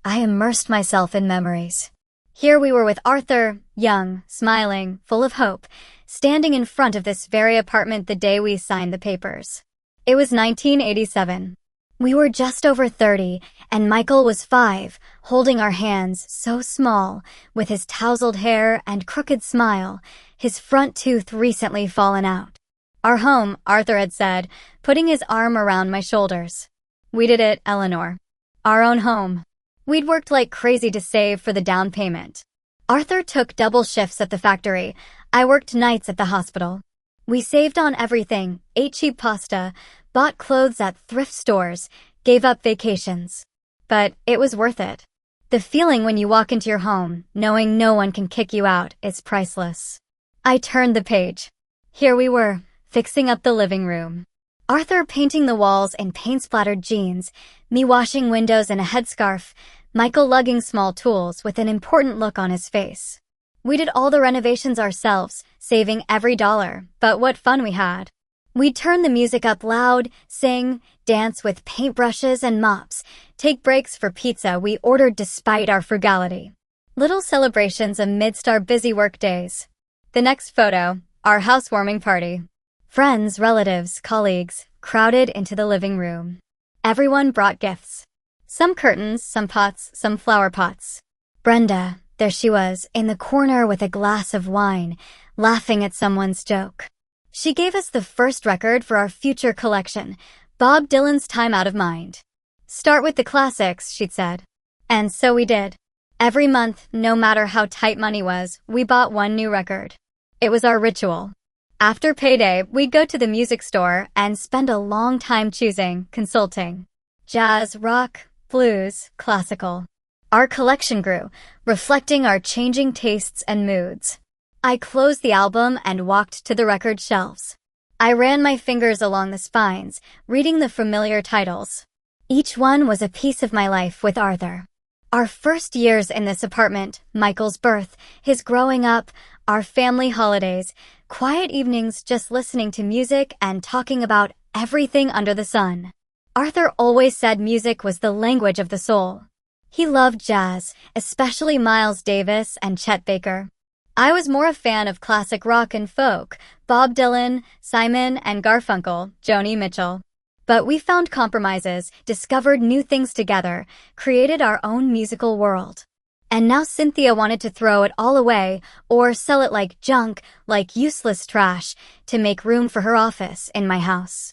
I immersed myself in memories. Here we were with Arthur, young, smiling, full of hope, standing in front of this very apartment the day we signed the papers. It was 1987. We were just over 30, and Michael was 5, holding our hands so small, with his tousled hair and crooked smile, his front tooth recently fallen out. Our home, Arthur had said, putting his arm around my shoulders. We did it, Eleanor. Our own home. We'd worked like crazy to save for the down payment. Arthur took double shifts at the factory. I worked nights at the hospital. We saved on everything, ate cheap pasta, bought clothes at thrift stores, gave up vacations. But it was worth it. The feeling when you walk into your home, knowing no one can kick you out, is priceless. I turned the page. Here we were, fixing up the living room. Arthur painting the walls in paint-splattered jeans, me washing windows in a headscarf, Michael lugging small tools with an important look on his face. We did all the renovations ourselves, saving every dollar, but what fun we had. We'd turn the music up loud, sing, dance with paintbrushes and mops, take breaks for pizza we ordered despite our frugality. Little celebrations amidst our busy work days. The next photo, our housewarming party. Friends, relatives, colleagues crowded into the living room. Everyone brought gifts. Some curtains, some pots, some flower pots. Brenda, there she was, in the corner with a glass of wine, laughing at someone's joke. She gave us the first record for our future collection, Bob Dylan's Time Out of Mind. Start with the classics, she'd said. And so we did. Every month, no matter how tight money was, we bought one new record. It was our ritual. After payday, we'd go to the music store and spend a long time choosing, consulting. Jazz, rock, blues, classical. Our collection grew, reflecting our changing tastes and moods. I closed the album and walked to the record shelves. I ran my fingers along the spines, reading the familiar titles. Each one was a piece of my life with Arthur. Our first years in this apartment, Michael's birth, his growing up, our family holidays, quiet evenings just listening to music and talking about everything under the sun. Arthur always said music was the language of the soul. He loved jazz, especially Miles Davis and Chet Baker. I was more a fan of classic rock and folk, Bob Dylan, Simon and Garfunkel, Joni Mitchell. But we found compromises, discovered new things together, created our own musical world. And now Cynthia wanted to throw it all away or sell it like junk, like useless trash, to make room for her office in my house.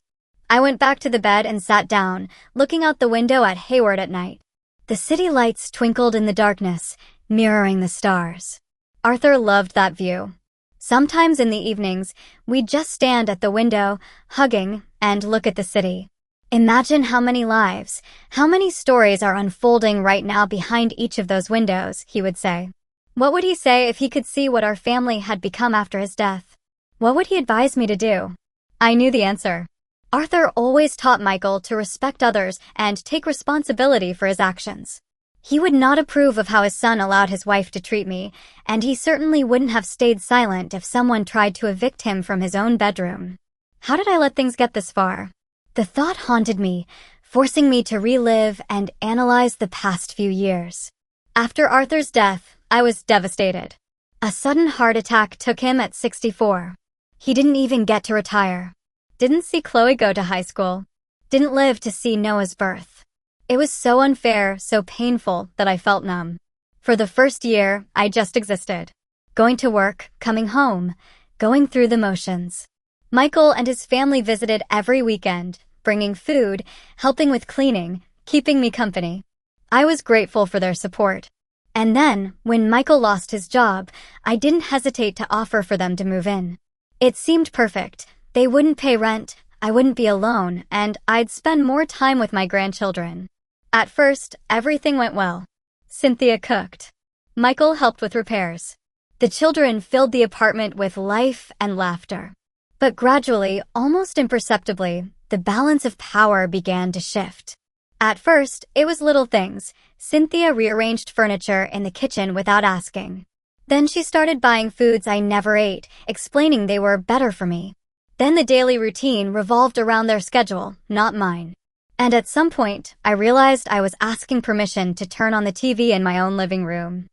I went back to the bed and sat down, looking out the window at Hayward at night. The city lights twinkled in the darkness, mirroring the stars. Arthur loved that view. Sometimes in the evenings, we'd just stand at the window, hugging, and look at the city. Imagine how many lives, how many stories are unfolding right now behind each of those windows, he would say. What would he say if he could see what our family had become after his death? What would he advise me to do? I knew the answer. Arthur always taught Michael to respect others and take responsibility for his actions. He would not approve of how his son allowed his wife to treat me, and he certainly wouldn't have stayed silent if someone tried to evict him from his own bedroom. How did I let things get this far? The thought haunted me, forcing me to relive and analyze the past few years. After Arthur's death, I was devastated. A sudden heart attack took him at 64. He didn't even get to retire. Didn't see Chloe go to high school. Didn't live to see Noah's birth. It was so unfair, so painful that I felt numb. For the first year, I just existed. Going to work, coming home, going through the motions. Michael and his family visited every weekend, bringing food, helping with cleaning, keeping me company. I was grateful for their support. And then, when Michael lost his job, I didn't hesitate to offer for them to move in. It seemed perfect. They wouldn't pay rent, I wouldn't be alone, and I'd spend more time with my grandchildren. At first, everything went well. Cynthia cooked. Michael helped with repairs. The children filled the apartment with life and laughter. But gradually, almost imperceptibly, the balance of power began to shift. At first, it was little things. Cynthia rearranged furniture in the kitchen without asking. Then she started buying foods I never ate, explaining they were better for me. Then the daily routine revolved around their schedule, not mine. And at some point, I realized I was asking permission to turn on the TV in my own living room.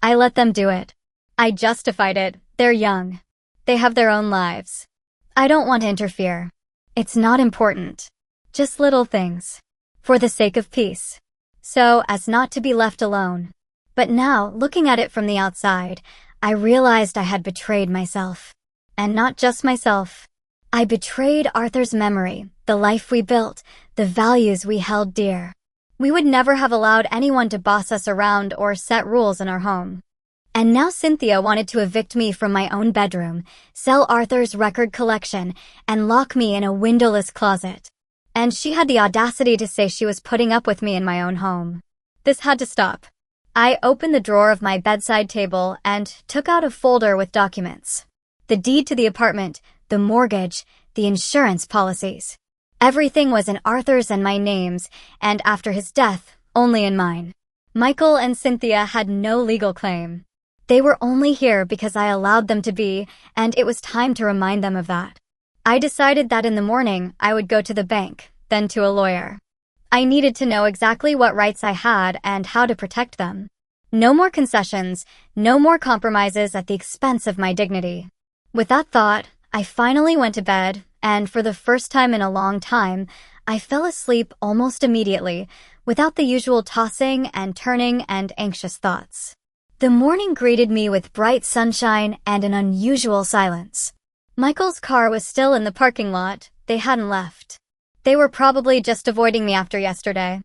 I let them do it. I justified it. They're young. They have their own lives. I don't want to interfere. It's not important. Just little things. For the sake of peace. So as not to be left alone. But now, looking at it from the outside, I realized I had betrayed myself. And not just myself. I betrayed Arthur's memory, the life we built, the values we held dear. We would never have allowed anyone to boss us around or set rules in our home. And now Cynthia wanted to evict me from my own bedroom, sell Arthur's record collection, and lock me in a windowless closet. And she had the audacity to say she was putting up with me in my own home. This had to stop. I opened the drawer of my bedside table and took out a folder with documents. The deed to the apartment, the mortgage, the insurance policies. Everything was in Arthur's and my names, and after his death, only in mine. Michael and Cynthia had no legal claim. They were only here because I allowed them to be, and it was time to remind them of that. I decided that in the morning I would go to the bank, then to a lawyer. I needed to know exactly what rights I had and how to protect them. No more concessions, no more compromises at the expense of my dignity. With that thought, I finally went to bed, and for the first time in a long time, I fell asleep almost immediately, without the usual tossing and turning and anxious thoughts. The morning greeted me with bright sunshine and an unusual silence. Michael's car was still in the parking lot. They hadn't left. They were probably just avoiding me after yesterday.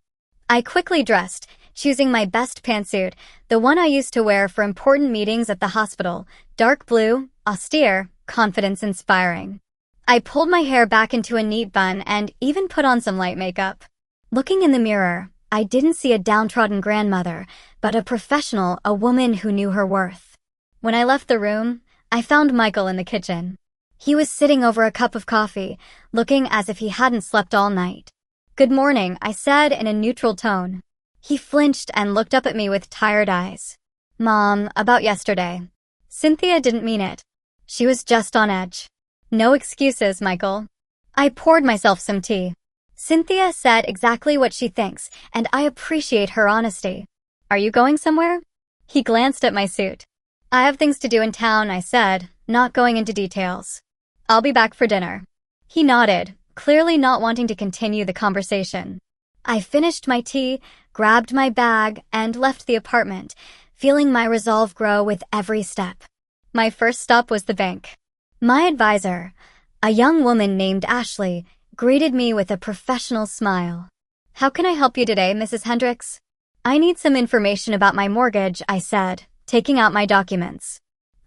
I quickly dressed, choosing my best pantsuit, the one I used to wear for important meetings at the hospital, dark blue, austere, confidence-inspiring. I pulled my hair back into a neat bun and even put on some light makeup. Looking in the mirror, I didn't see a downtrodden grandmother, but a professional, a woman who knew her worth. When I left the room, I found Michael in the kitchen. He was sitting over a cup of coffee, looking as if he hadn't slept all night. "Good morning," I said in a neutral tone. He flinched and looked up at me with tired eyes. "Mom, about yesterday." Cynthia didn't mean it. She was just on edge. "No excuses, Michael." I poured myself some tea. Cynthia said exactly what she thinks, and I appreciate her honesty. "Are you going somewhere?" He glanced at my suit. "I have things to do in town," I said, not going into details. "I'll be back for dinner." He nodded, clearly not wanting to continue the conversation. I finished my tea, grabbed my bag, and left the apartment, feeling my resolve grow with every step. My first stop was the bank. My advisor, a young woman named Ashley, greeted me with a professional smile. "How can I help you today, Mrs. Hendricks?" "I need some information about my mortgage," I said, taking out my documents.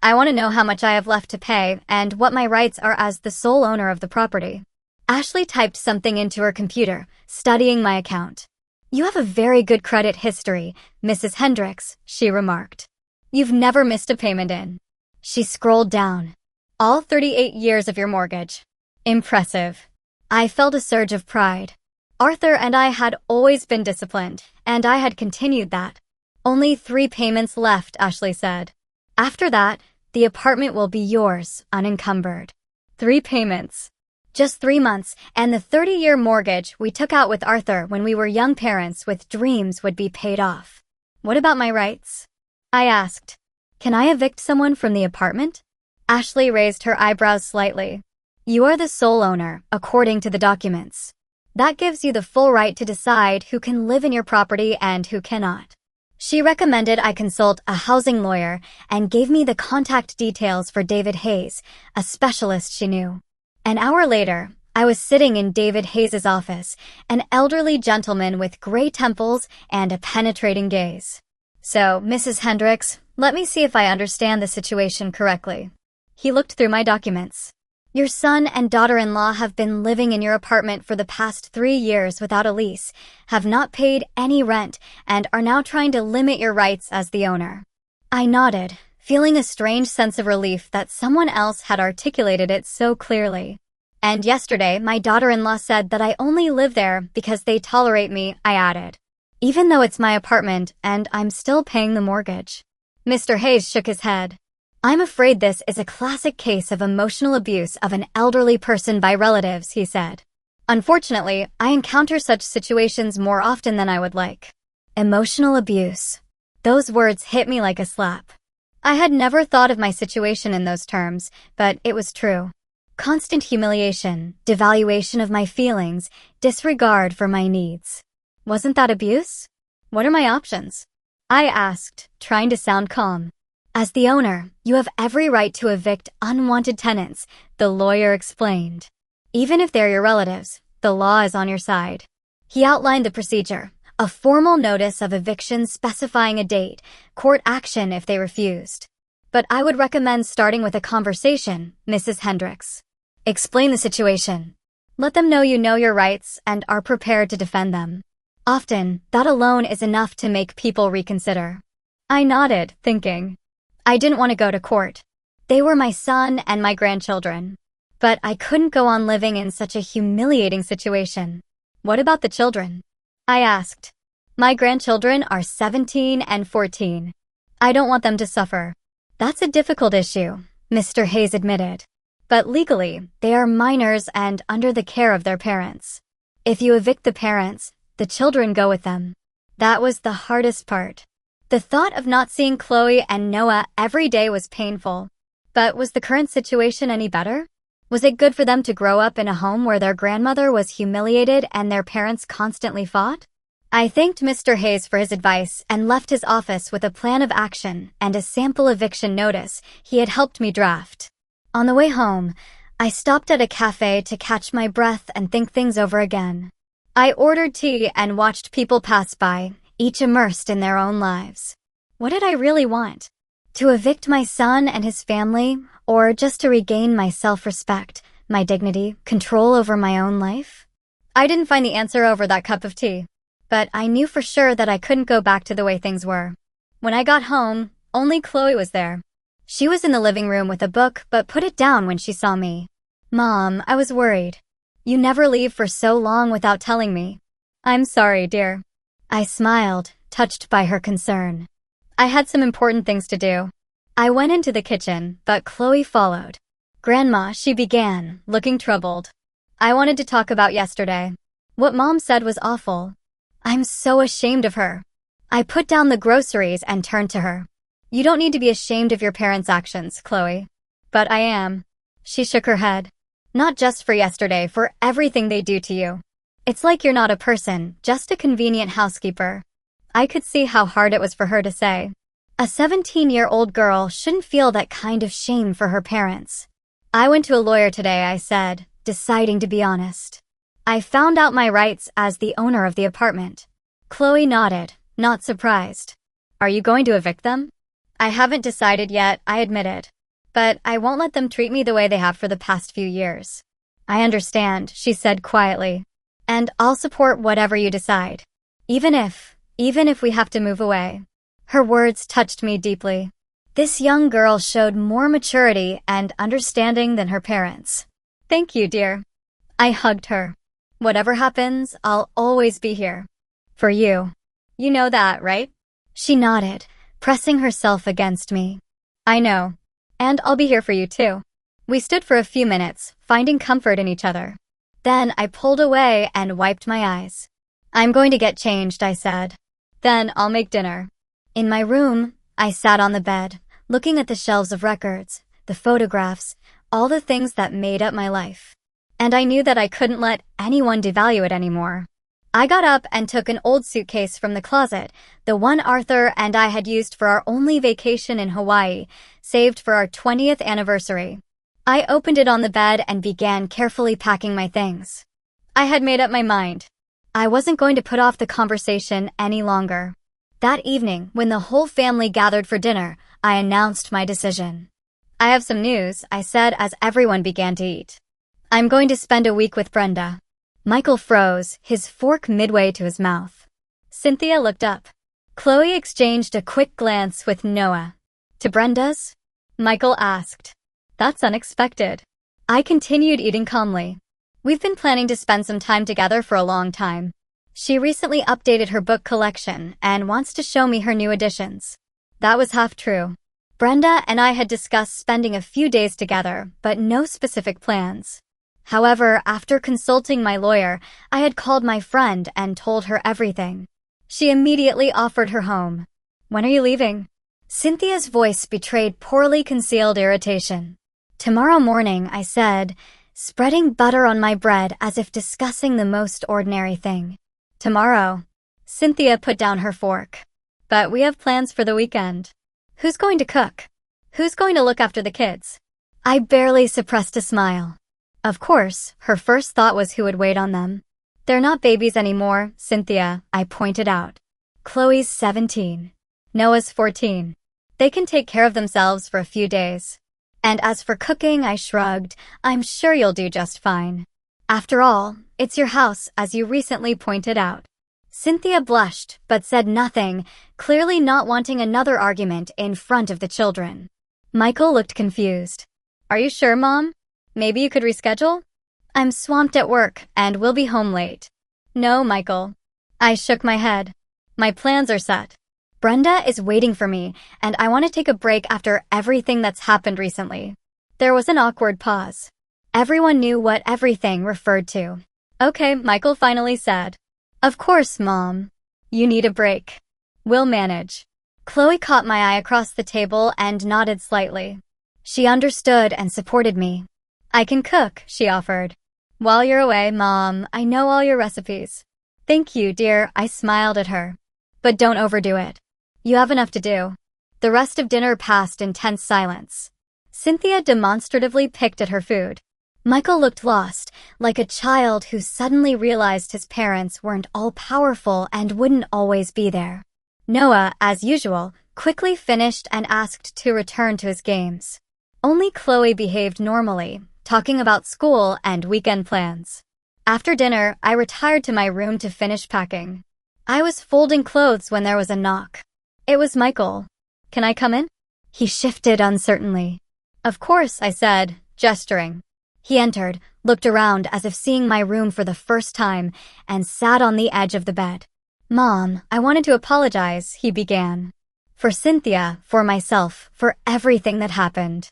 "I want to know how much I have left to pay and what my rights are as the sole owner of the property." Ashley typed something into her computer, studying my account. "You have a very good credit history, Mrs. Hendricks," she remarked. "You've never missed a payment in." She scrolled down. "All 38 years of your mortgage. Impressive." I felt a surge of pride. Arthur and I had always been disciplined, and I had continued that. "Only 3 payments left," Ashley said. "After that, the apartment will be yours, unencumbered." 3 payments. Just 3 months, and the 30-year mortgage we took out with Arthur when we were young parents with dreams would be paid off. "What about my rights?" I asked. "Can I evict someone from the apartment?" Ashley raised her eyebrows slightly. "You are the sole owner, according to the documents. That gives you the full right to decide who can live in your property and who cannot." She recommended I consult a housing lawyer and gave me the contact details for David Hayes, a specialist she knew. An hour later, I was sitting in David Hayes' office, an elderly gentleman with gray temples and a penetrating gaze. "So, Mrs. Hendricks, let me see if I understand the situation correctly." He looked through my documents. "Your son and daughter-in-law have been living in your apartment for the past 3 years without a lease, have not paid any rent, and are now trying to limit your rights as the owner." I nodded, feeling a strange sense of relief that someone else had articulated it so clearly. "And yesterday, my daughter-in-law said that I only live there because they tolerate me," I added. "Even though it's my apartment and I'm still paying the mortgage." Mr. Hayes shook his head. "I'm afraid this is a classic case of emotional abuse of an elderly person by relatives," he said. "Unfortunately, I encounter such situations more often than I would like." Emotional abuse. Those words hit me like a slap. I had never thought of my situation in those terms, but it was true. Constant humiliation, devaluation of my feelings, disregard for my needs. Wasn't that abuse? What are my options? I asked, trying to sound calm. "As the owner, you have every right to evict unwanted tenants," the lawyer explained. "Even if they're your relatives, the law is on your side." He outlined the procedure, a formal notice of eviction specifying a date, court action if they refused. "But I would recommend starting with a conversation, Mrs. Hendricks. Explain the situation." Let them know you know your rights and are prepared to defend them. Often, that alone is enough to make people reconsider. I nodded, thinking. I didn't want to go to court. They were my son and my grandchildren. But I couldn't go on living in such a humiliating situation. What about the children? I asked. My grandchildren are 17 and 14. I don't want them to suffer. That's a difficult issue, Mr. Hayes admitted. But legally, they are minors and under the care of their parents. If you evict the parents, the children go with them. That was the hardest part. The thought of not seeing Chloe and Noah every day was painful. But was the current situation any better? Was it good for them to grow up in a home where their grandmother was humiliated and their parents constantly fought? I thanked Mr. Hayes for his advice and left his office with a plan of action and a sample eviction notice he had helped me draft. On the way home, I stopped at a cafe to catch my breath and think things over again. I ordered tea and watched people pass by, each immersed in their own lives. What did I really want? To evict my son and his family, or just to regain my self-respect, my dignity, control over my own life? I didn't find the answer over that cup of tea, but I knew for sure that I couldn't go back to the way things were. When I got home, only Chloe was there. She was in the living room with a book, but put it down when she saw me. Mom, I was worried. You never leave for so long without telling me. I'm sorry, dear. I smiled, touched by her concern. I had some important things to do. I went into the kitchen, but Chloe followed. Grandma, she began, looking troubled. I wanted to talk about yesterday. What Mom said was awful. I'm so ashamed of her. I put down the groceries and turned to her. You don't need to be ashamed of your parents' actions, Chloe. But I am. She shook her head. Not just for yesterday, for everything they do to you. It's like you're not a person, just a convenient housekeeper. I could see how hard it was for her to say. A 17-year-old girl shouldn't feel that kind of shame for her parents. I went to a lawyer today, I said, deciding to be honest. I found out my rights as the owner of the apartment. Chloe nodded, not surprised. Are you going to evict them? I haven't decided yet, I admitted. But I won't let them treat me the way they have for the past few years. I understand, she said quietly. And I'll support whatever you decide. Even if we have to move away. Her words touched me deeply. This young girl showed more maturity and understanding than her parents. Thank you, dear. I hugged her. Whatever happens, I'll always be here. For you. You know that, right? She nodded, pressing herself against me. I know. And I'll be here for you too. We stood for a few minutes, finding comfort in each other. Then I pulled away and wiped my eyes. I'm going to get changed, I said. Then I'll make dinner. In my room, I sat on the bed, looking at the shelves of records, the photographs, all the things that made up my life. And I knew that I couldn't let anyone devalue it anymore. I got up and took an old suitcase from the closet, the one Arthur and I had used for our only vacation in Hawaii, saved for our 20th anniversary. I opened it on the bed and began carefully packing my things. I had made up my mind. I wasn't going to put off the conversation any longer. That evening, when the whole family gathered for dinner, I announced my decision. I have some news, I said as everyone began to eat. I'm going to spend a week with Brenda. Michael froze, his fork midway to his mouth. Cynthia looked up. Chloe exchanged a quick glance with Noah. To Brenda's? Michael asked. That's unexpected. I continued eating calmly. We've been planning to spend some time together for a long time. She recently updated her book collection and wants to show me her new editions. That was half true. Brenda and I had discussed spending a few days together, but no specific plans. However, after consulting my lawyer, I had called my friend and told her everything. She immediately offered her home. When are you leaving? Cynthia's voice betrayed poorly concealed irritation. Tomorrow morning, I said, spreading butter on my bread as if discussing the most ordinary thing. Tomorrow. Cynthia put down her fork. But we have plans for the weekend. Who's going to cook? Who's going to look after the kids? I barely suppressed a smile. Of course, her first thought was who would wait on them. They're not babies anymore, Cynthia, I pointed out. Chloe's 17. Noah's 14. They can take care of themselves for a few days. And as for cooking, I shrugged, I'm sure you'll do just fine. After all, it's your house, as you recently pointed out. Cynthia blushed, but said nothing, clearly not wanting another argument in front of the children. Michael looked confused. Are you sure, Mom? Maybe you could reschedule? I'm swamped at work, and will be home late. No, Michael. I shook my head. My plans are set. Brenda is waiting for me, and I want to take a break after everything that's happened recently. There was an awkward pause. Everyone knew what everything referred to. Okay, Michael finally said. Of course, Mom. You need a break. We'll manage. Chloe caught my eye across the table and nodded slightly. She understood and supported me. I can cook, she offered. While you're away, Mom, I know all your recipes. Thank you, dear, I smiled at her. But don't overdo it. You have enough to do. The rest of dinner passed in tense silence. Cynthia demonstratively picked at her food. Michael looked lost, like a child who suddenly realized his parents weren't all-powerful and wouldn't always be there. Noah, as usual, quickly finished and asked to return to his games. Only Chloe behaved normally, talking about school and weekend plans. After dinner, I retired to my room to finish packing. I was folding clothes when there was a knock. It was Michael. Can I come in? He shifted uncertainly. Of course, I said, gesturing. He entered, looked around as if seeing my room for the first time, and sat on the edge of the bed. Mom, I wanted to apologize, he began. For Cynthia, for myself, for everything that happened.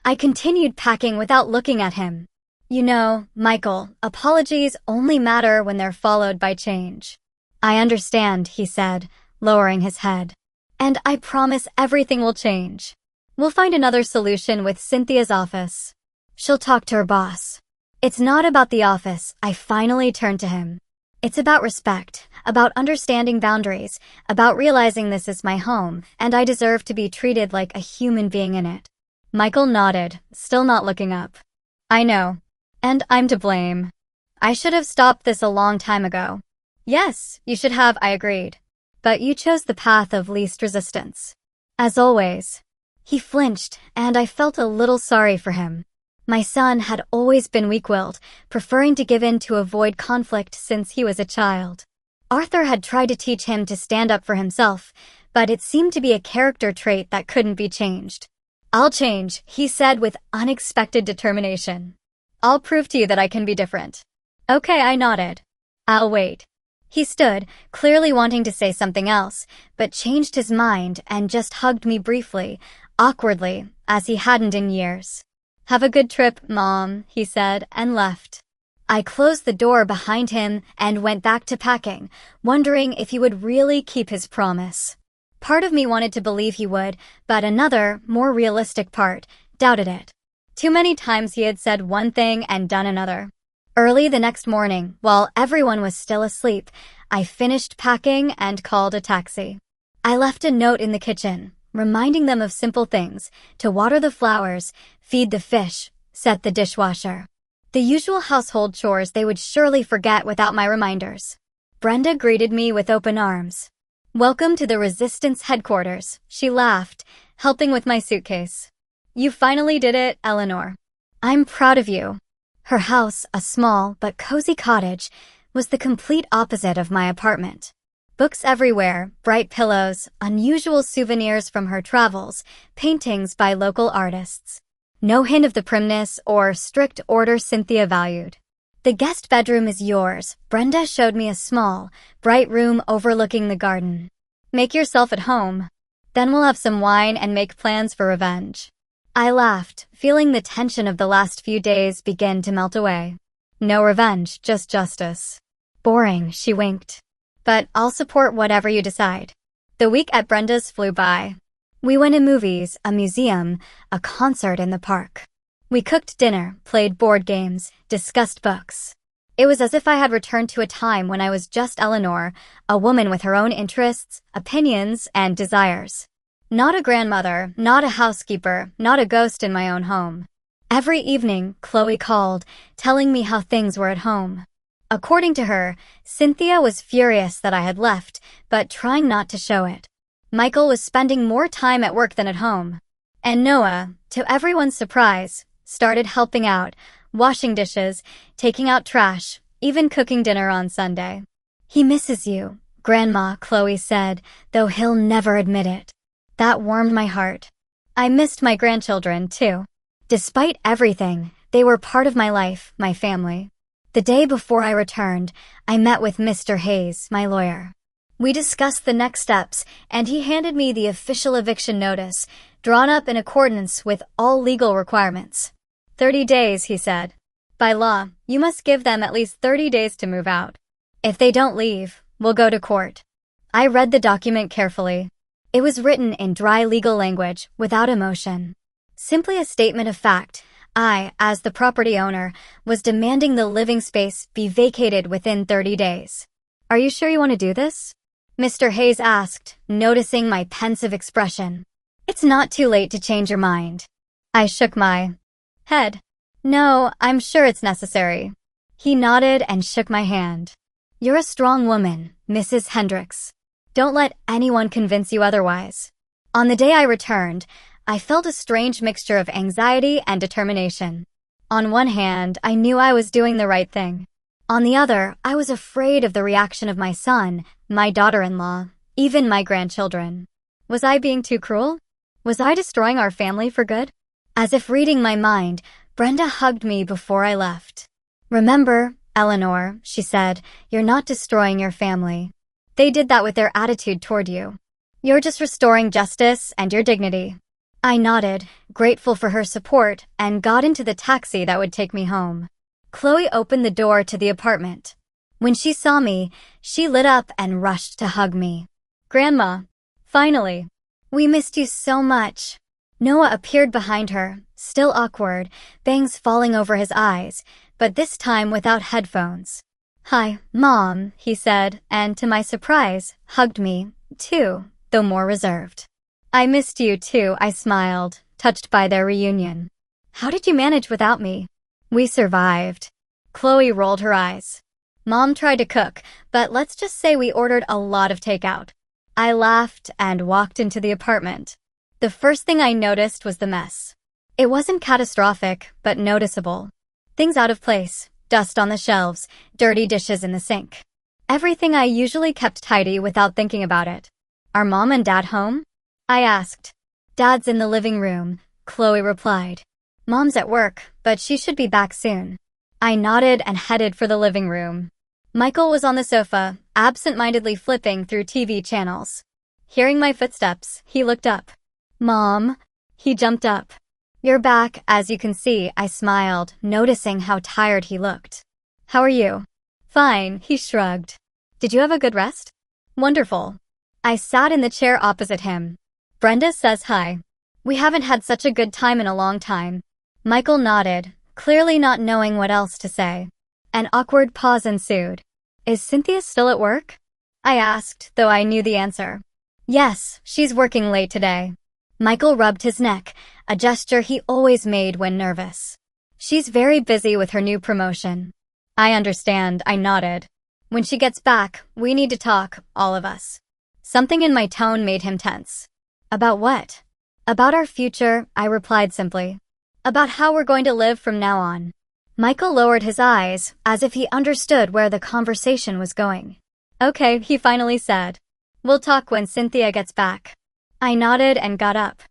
I continued packing without looking at him. You know, Michael, apologies only matter when they're followed by change. I understand, he said, lowering his head. And I promise everything will change. We'll find another solution with Cynthia's office. She'll talk to her boss. It's not about the office, I finally turned to him. It's about respect, about understanding boundaries, about realizing this is my home, and I deserve to be treated like a human being in it. Michael nodded, still not looking up. I know. And I'm to blame. I should have stopped this a long time ago. Yes, you should have, I agreed. But you chose the path of least resistance. As always. He flinched, and I felt a little sorry for him. My son had always been weak-willed, preferring to give in to avoid conflict since he was a child. Arthur had tried to teach him to stand up for himself, but it seemed to be a character trait that couldn't be changed. I'll change, he said with unexpected determination. I'll prove to you that I can be different. Okay, I nodded. I'll wait. He stood, clearly wanting to say something else, but changed his mind and just hugged me briefly, awkwardly, as he hadn't in years. Have a good trip, Mom, he said, and left. I closed the door behind him and went back to packing, wondering if he would really keep his promise. Part of me wanted to believe he would, but another, more realistic part, doubted it. Too many times he had said one thing and done another. Early the next morning, while everyone was still asleep, I finished packing and called a taxi. I left a note in the kitchen, reminding them of simple things, to water the flowers, feed the fish, set the dishwasher. The usual household chores they would surely forget without my reminders. Brenda greeted me with open arms. Welcome to the Resistance headquarters, she laughed, helping with my suitcase. You finally did it, Eleanor. I'm proud of you. Her house, a small but cozy cottage, was the complete opposite of my apartment. Books everywhere, bright pillows, unusual souvenirs from her travels, paintings by local artists. No hint of the primness or strict order Cynthia valued. The guest bedroom is yours. Brenda showed me a small, bright room overlooking the garden. Make yourself at home. Then we'll have some wine and make plans for revenge. I laughed, feeling the tension of the last few days begin to melt away. No revenge, just justice. Boring, she winked. But I'll support whatever you decide. The week at Brenda's flew by. We went to movies, a museum, a concert in the park. We cooked dinner, played board games, discussed books. It was as if I had returned to a time when I was just Eleanor, a woman with her own interests, opinions, and desires. Not a grandmother, not a housekeeper, not a ghost in my own home. Every evening, Chloe called, telling me how things were at home. According to her, Cynthia was furious that I had left, but trying not to show it. Michael was spending more time at work than at home. And Noah, to everyone's surprise, started helping out, washing dishes, taking out trash, even cooking dinner on Sunday. He misses you, Grandma, Chloe said, though he'll never admit it. That warmed my heart. I missed my grandchildren, too. Despite everything, they were part of my life, my family. The day before I returned, I met with Mr. Hayes, my lawyer. We discussed the next steps, and he handed me the official eviction notice, drawn up in accordance with all legal requirements. 30 days, he said. By law, you must give them at least 30 days to move out. If they don't leave, we'll go to court. I read the document carefully. It was written in dry legal language, without emotion. Simply a statement of fact. I, as the property owner, was demanding the living space be vacated within 30 days. Are you sure you want to do this? Mr. Hayes asked, noticing my pensive expression. It's not too late to change your mind. I shook my head. No, I'm sure it's necessary. He nodded and shook my hand. You're a strong woman, Mrs. Hendricks. Don't let anyone convince you otherwise. On the day I returned, I felt a strange mixture of anxiety and determination. On one hand, I knew I was doing the right thing. On the other, I was afraid of the reaction of my son, my daughter-in-law, even my grandchildren. Was I being too cruel? Was I destroying our family for good? As if reading my mind, Brenda hugged me before I left. Remember, Eleanor, she said, you're not destroying your family. They did that with their attitude toward you. You're just restoring justice and your dignity. I nodded, grateful for her support, and got into the taxi that would take me home. Chloe opened the door to the apartment. When she saw me, she lit up and rushed to hug me. Grandma, finally. We missed you so much. Noah appeared behind her, still awkward, bangs falling over his eyes, but this time without headphones. Hi, Mom, he said, and to my surprise, hugged me, too, though more reserved. I missed you too, I smiled, touched by their reunion. How did you manage without me? We survived. Chloe rolled her eyes. Mom tried to cook, but let's just say we ordered a lot of takeout. I laughed and walked into the apartment. The first thing I noticed was the mess. It wasn't catastrophic, but noticeable. Things out of place, dust on the shelves, dirty dishes in the sink. Everything I usually kept tidy without thinking about it. Are Mom and Dad home? I asked. Dad's in the living room, Chloe replied. Mom's at work, but she should be back soon. I nodded and headed for the living room. Michael was on the sofa, absent-mindedly flipping through TV channels. Hearing my footsteps, he looked up. Mom. He jumped up. You're back, as you can see, I smiled, noticing how tired he looked. How are you? Fine, he shrugged. Did you have a good rest? Wonderful. I sat in the chair opposite him. Brenda says hi. We haven't had such a good time in a long time. Michael nodded, clearly not knowing what else to say. An awkward pause ensued. Is Cynthia still at work? I asked, though I knew the answer. Yes, she's working late today. Michael rubbed his neck, a gesture he always made when nervous. She's very busy with her new promotion. I understand, I nodded. When she gets back, we need to talk, all of us. Something in my tone made him tense. About what? About our future, I replied simply. About how we're going to live from now on. Michael lowered his eyes, as if he understood where the conversation was going. Okay, he finally said. We'll talk when Cynthia gets back. I nodded and got up.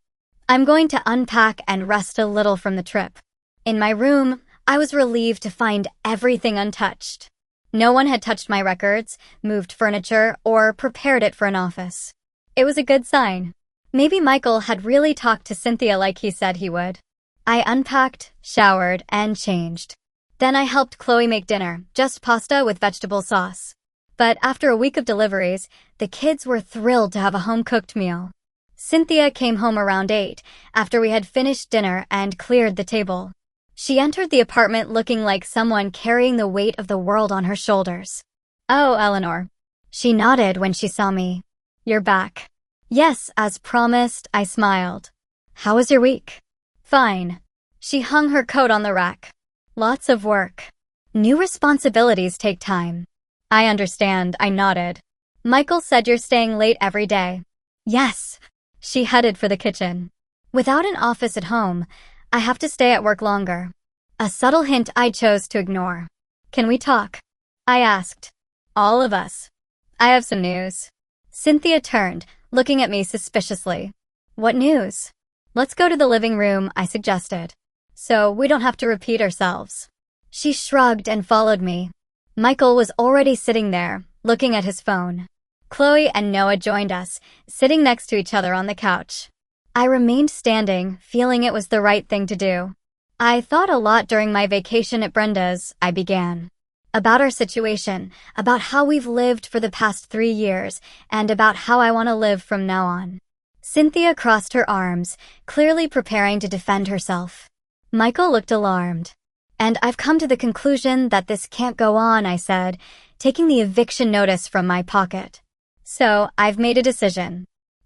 I'm going to unpack and rest a little from the trip. In my room, I was relieved to find everything untouched. No one had touched my records, moved furniture, or prepared it for an office. It was a good sign. Maybe Michael had really talked to Cynthia like he said he would. I unpacked, showered, and changed. Then I helped Chloe make dinner, just pasta with vegetable sauce. But after a week of deliveries, the kids were thrilled to have a home-cooked meal. Cynthia came home around 8, after we had finished dinner and cleared the table. She entered the apartment looking like someone carrying the weight of the world on her shoulders. Oh, Eleanor. She nodded when she saw me. You're back. Yes, as promised, I smiled. How was your week? Fine. She hung her coat on the rack. Lots of work. New responsibilities take time. I understand, I nodded. Michael said you're staying late every day. Yes. She headed for the kitchen. Without an office at home, I have to stay at work longer. A subtle hint I chose to ignore. Can we talk? I asked. All of us. I have some news. Cynthia turned, looking at me suspiciously. What news? Let's go to the living room, I suggested. So we don't have to repeat ourselves. She shrugged and followed me. Michael was already sitting there, looking at his phone. Chloe and Noah joined us, sitting next to each other on the couch. I remained standing, feeling it was the right thing to do. I thought a lot during my vacation at Brenda's, I began. About our situation, about how we've lived for the past 3 years, and about how I want to live from now on. Cynthia crossed her arms, clearly preparing to defend herself. Michael looked alarmed. And I've come to the conclusion that this can't go on, I said, taking the eviction notice from my pocket. So, I've made a decision.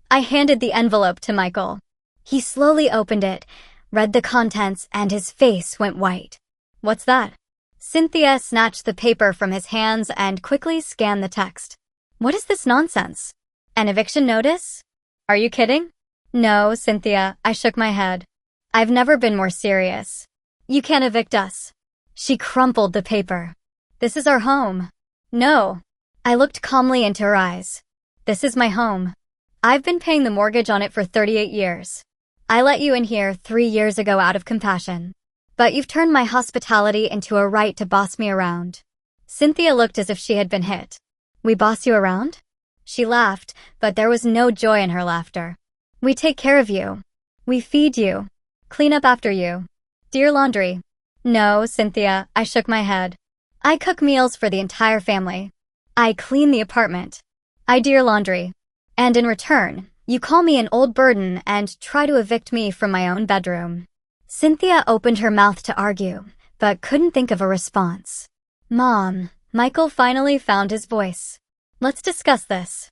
I handed the envelope to Michael. He slowly opened it, read the contents, and his face went white. What's that? Cynthia snatched the paper from his hands and quickly scanned the text. What is this nonsense? An eviction notice? Are you kidding? No, Cynthia, I shook my head. I've never been more serious. You can't evict us. She crumpled the paper. This is our home. No. I looked calmly into her eyes. This is my home. I've been paying the mortgage on it for 38 years. I let you in here 3 years ago out of compassion. But you've turned my hospitality into a right to boss me around. Cynthia looked as if she had been hit. We boss you around? She laughed, but there was no joy in her laughter. We take care of you. We feed you. Clean up after you. Do your laundry. No, Cynthia, I shook my head. I cook meals for the entire family. I clean the apartment. I do your laundry. And in return, you call me an old burden and try to evict me from my own bedroom. Cynthia opened her mouth to argue, but couldn't think of a response. Mom, Michael finally found his voice. Let's discuss this.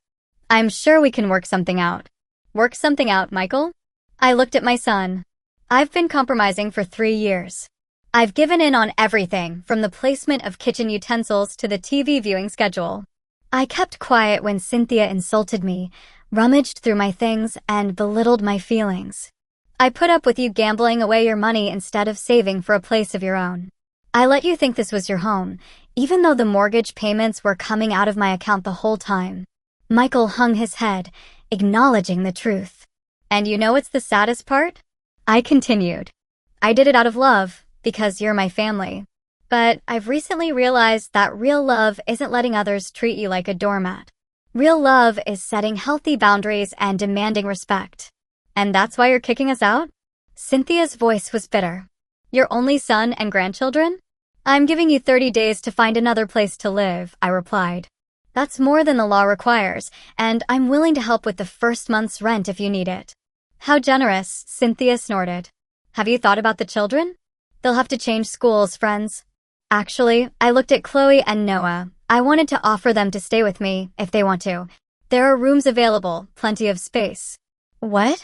I'm sure we can work something out. Work something out, Michael? I looked at my son. I've been compromising for 3 years. I've given in on everything, from the placement of kitchen utensils to the TV viewing schedule. I kept quiet when Cynthia insulted me, rummaged through my things, and belittled my feelings. I put up with you gambling away your money instead of saving for a place of your own. I let you think this was your home, even though the mortgage payments were coming out of my account the whole time. Michael hung his head, acknowledging the truth. And you know what's the saddest part? I continued. I did it out of love, because you're my family. But I've recently realized that real love isn't letting others treat you like a doormat. Real love is setting healthy boundaries and demanding respect. And that's why you're kicking us out? Cynthia's voice was bitter. Your only son and grandchildren? I'm giving you 30 days to find another place to live, I replied. That's more than the law requires, and I'm willing to help with the first month's rent if you need it. How generous, Cynthia snorted. Have you thought about the children? They'll have to change schools, friends. Actually, I looked at Chloe and Noah. I wanted to offer them to stay with me, if they want to. There are rooms available, plenty of space. What?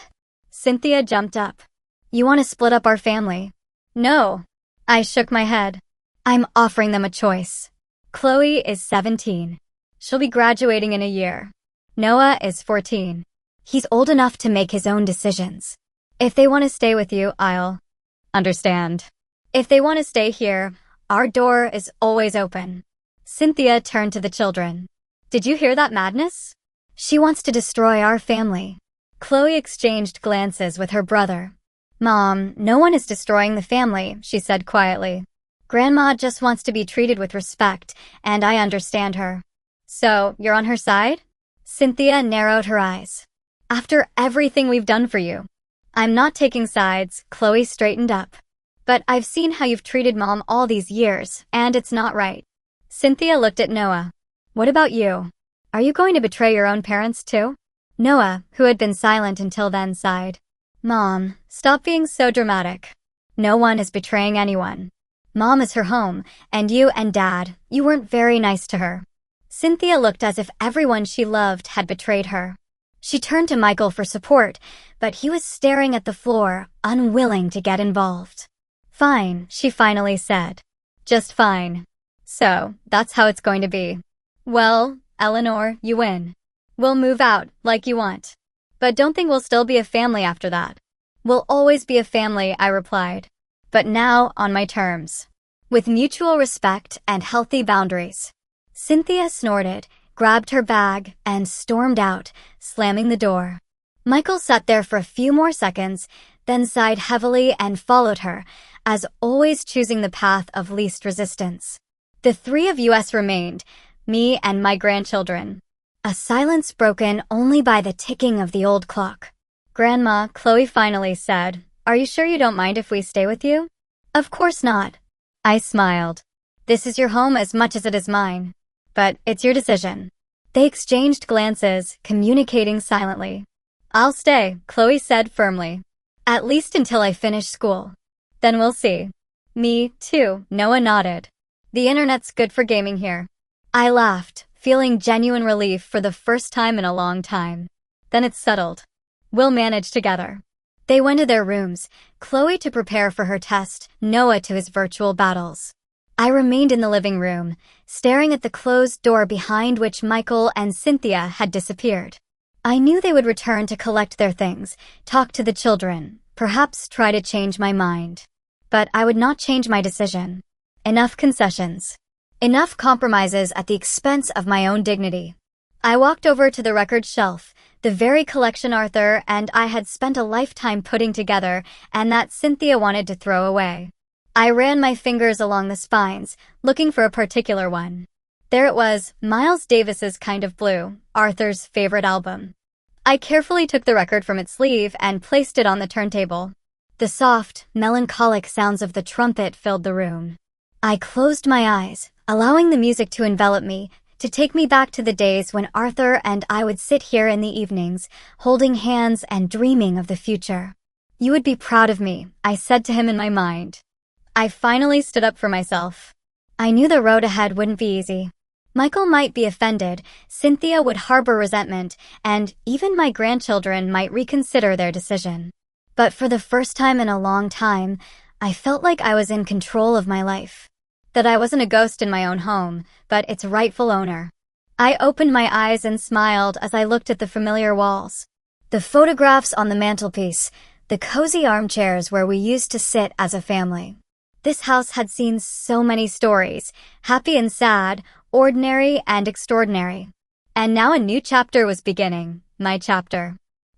Cynthia jumped up. You want to split up our family? No. I shook my head. I'm offering them a choice. Chloe is 17. She'll be graduating in a year. Noah is 14. He's old enough to make his own decisions. If they want to stay with you, I'll understand. If they want to stay here, our door is always open. Cynthia turned to the children. Did you hear that madness? She wants to destroy our family. Chloe exchanged glances with her brother. Mom, no one is destroying the family, she said quietly. Grandma just wants to be treated with respect, and I understand her. So, you're on her side? Cynthia narrowed her eyes. After everything we've done for you. I'm not taking sides, Chloe straightened up. But I've seen how you've treated Mom all these years, and it's not right. Cynthia looked at Noah. What about you? Are you going to betray your own parents too? Noah, who had been silent until then, sighed. Mom, stop being so dramatic. No one is betraying anyone. Mom is her home, and you and Dad, you weren't very nice to her. Cynthia looked as if everyone she loved had betrayed her. She turned to Michael for support, but he was staring at the floor, unwilling to get involved. Fine, she finally said. Just fine. So, that's how it's going to be. Well, Eleanor, you win. We'll move out, like you want. But don't think we'll still be a family after that. We'll always be a family, I replied. but now on my terms. With mutual respect and healthy boundaries. Cynthia snorted, grabbed her bag, and stormed out, slamming the door. Michael sat there for a few more seconds, then sighed heavily and followed her, as always choosing the path of least resistance. The three of us remained, me and my grandchildren. A silence broken only by the ticking of the old clock. "Grandma," Chloe finally said, "are you sure you don't mind if we stay with you?" "Of course not." I smiled. "This is your home as much as it is mine. But it's your decision." They exchanged glances, communicating silently. "I'll stay," Chloe said firmly. "At least until I finish school. Then we'll see." "Me, too," Noah nodded. "The internet's good for gaming here." I laughed, feeling genuine relief for the first time in a long time. "Then it's settled. We'll manage together." They went to their rooms, Chloe to prepare for her test, Noah to his virtual battles. I remained in the living room, staring at the closed door behind which Michael and Cynthia had disappeared. I knew they would return to collect their things, talk to the children, perhaps try to change my mind. But I would not change my decision. Enough concessions. Enough compromises at the expense of my own dignity. I walked over to the record shelf, the very collection Arthur and I had spent a lifetime putting together and that Cynthia wanted to throw away. I ran my fingers along the spines, looking for a particular one. There it was, Miles Davis's Kind of Blue, Arthur's favorite album. I carefully took the record from its sleeve and placed it on the turntable. The soft, melancholic sounds of the trumpet filled the room. I closed my eyes, allowing the music to envelop me, to take me back to the days when Arthur and I would sit here in the evenings, holding hands and dreaming of the future. "You would be proud of me," I said to him in my mind. I finally stood up for myself. I knew the road ahead wouldn't be easy. Michael might be offended, Cynthia would harbor resentment, and even my grandchildren might reconsider their decision. But for the first time in a long time, I felt like I was in control of my life. That I wasn't a ghost in my own home, but its rightful owner. I opened my eyes and smiled as I looked at the familiar walls. The photographs on the mantelpiece, the cozy armchairs where we used to sit as a family. This house had seen so many stories, happy and sad, ordinary and extraordinary. And now a new chapter was beginning, my chapter.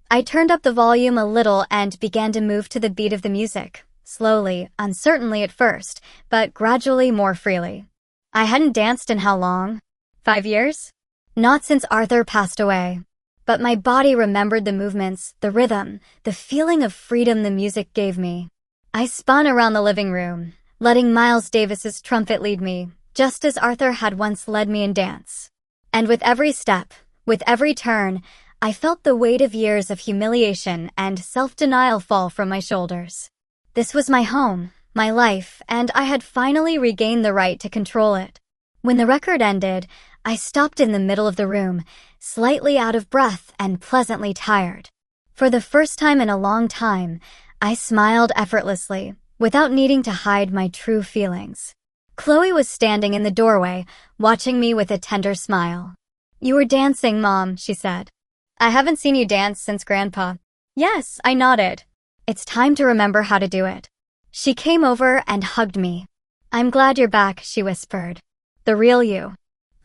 I turned up the volume a little and began to move to the beat of the music. Slowly, uncertainly at first, but gradually more freely. I hadn't danced in how long? 5 years? Not since Arthur passed away. But my body remembered the movements, the rhythm, the feeling of freedom the music gave me. I spun around the living room, letting Miles Davis's trumpet lead me, just as Arthur had once led me in dance. And with every step, with every turn, I felt the weight of years of humiliation and self-denial fall from my shoulders. This was my home, my life, and I had finally regained the right to control it. When the record ended, I stopped in the middle of the room, slightly out of breath and pleasantly tired. For the first time in a long time, I smiled effortlessly, without needing to hide my true feelings. Chloe was standing in the doorway, watching me with a tender smile. "You were dancing, Mom," she said. "I haven't seen you dance since Grandpa." "Yes," I nodded. "It's time to remember how to do it." She came over and hugged me. "I'm glad you're back," she whispered. "The real you."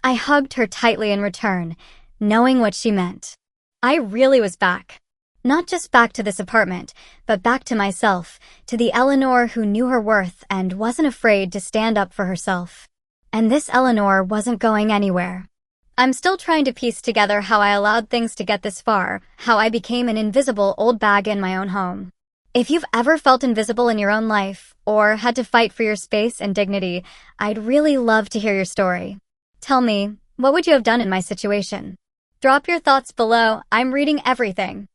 I hugged her tightly in return, knowing what she meant. I really was back. Not just back to this apartment, but back to myself, to the Eleanor who knew her worth and wasn't afraid to stand up for herself. And this Eleanor wasn't going anywhere. I'm still trying to piece together how I allowed things to get this far, how I became an invisible old bag in my own home. If you've ever felt invisible in your own life, or had to fight for your space and dignity, I'd really love to hear your story. Tell me, what would you have done in my situation? Drop your thoughts below, I'm reading everything.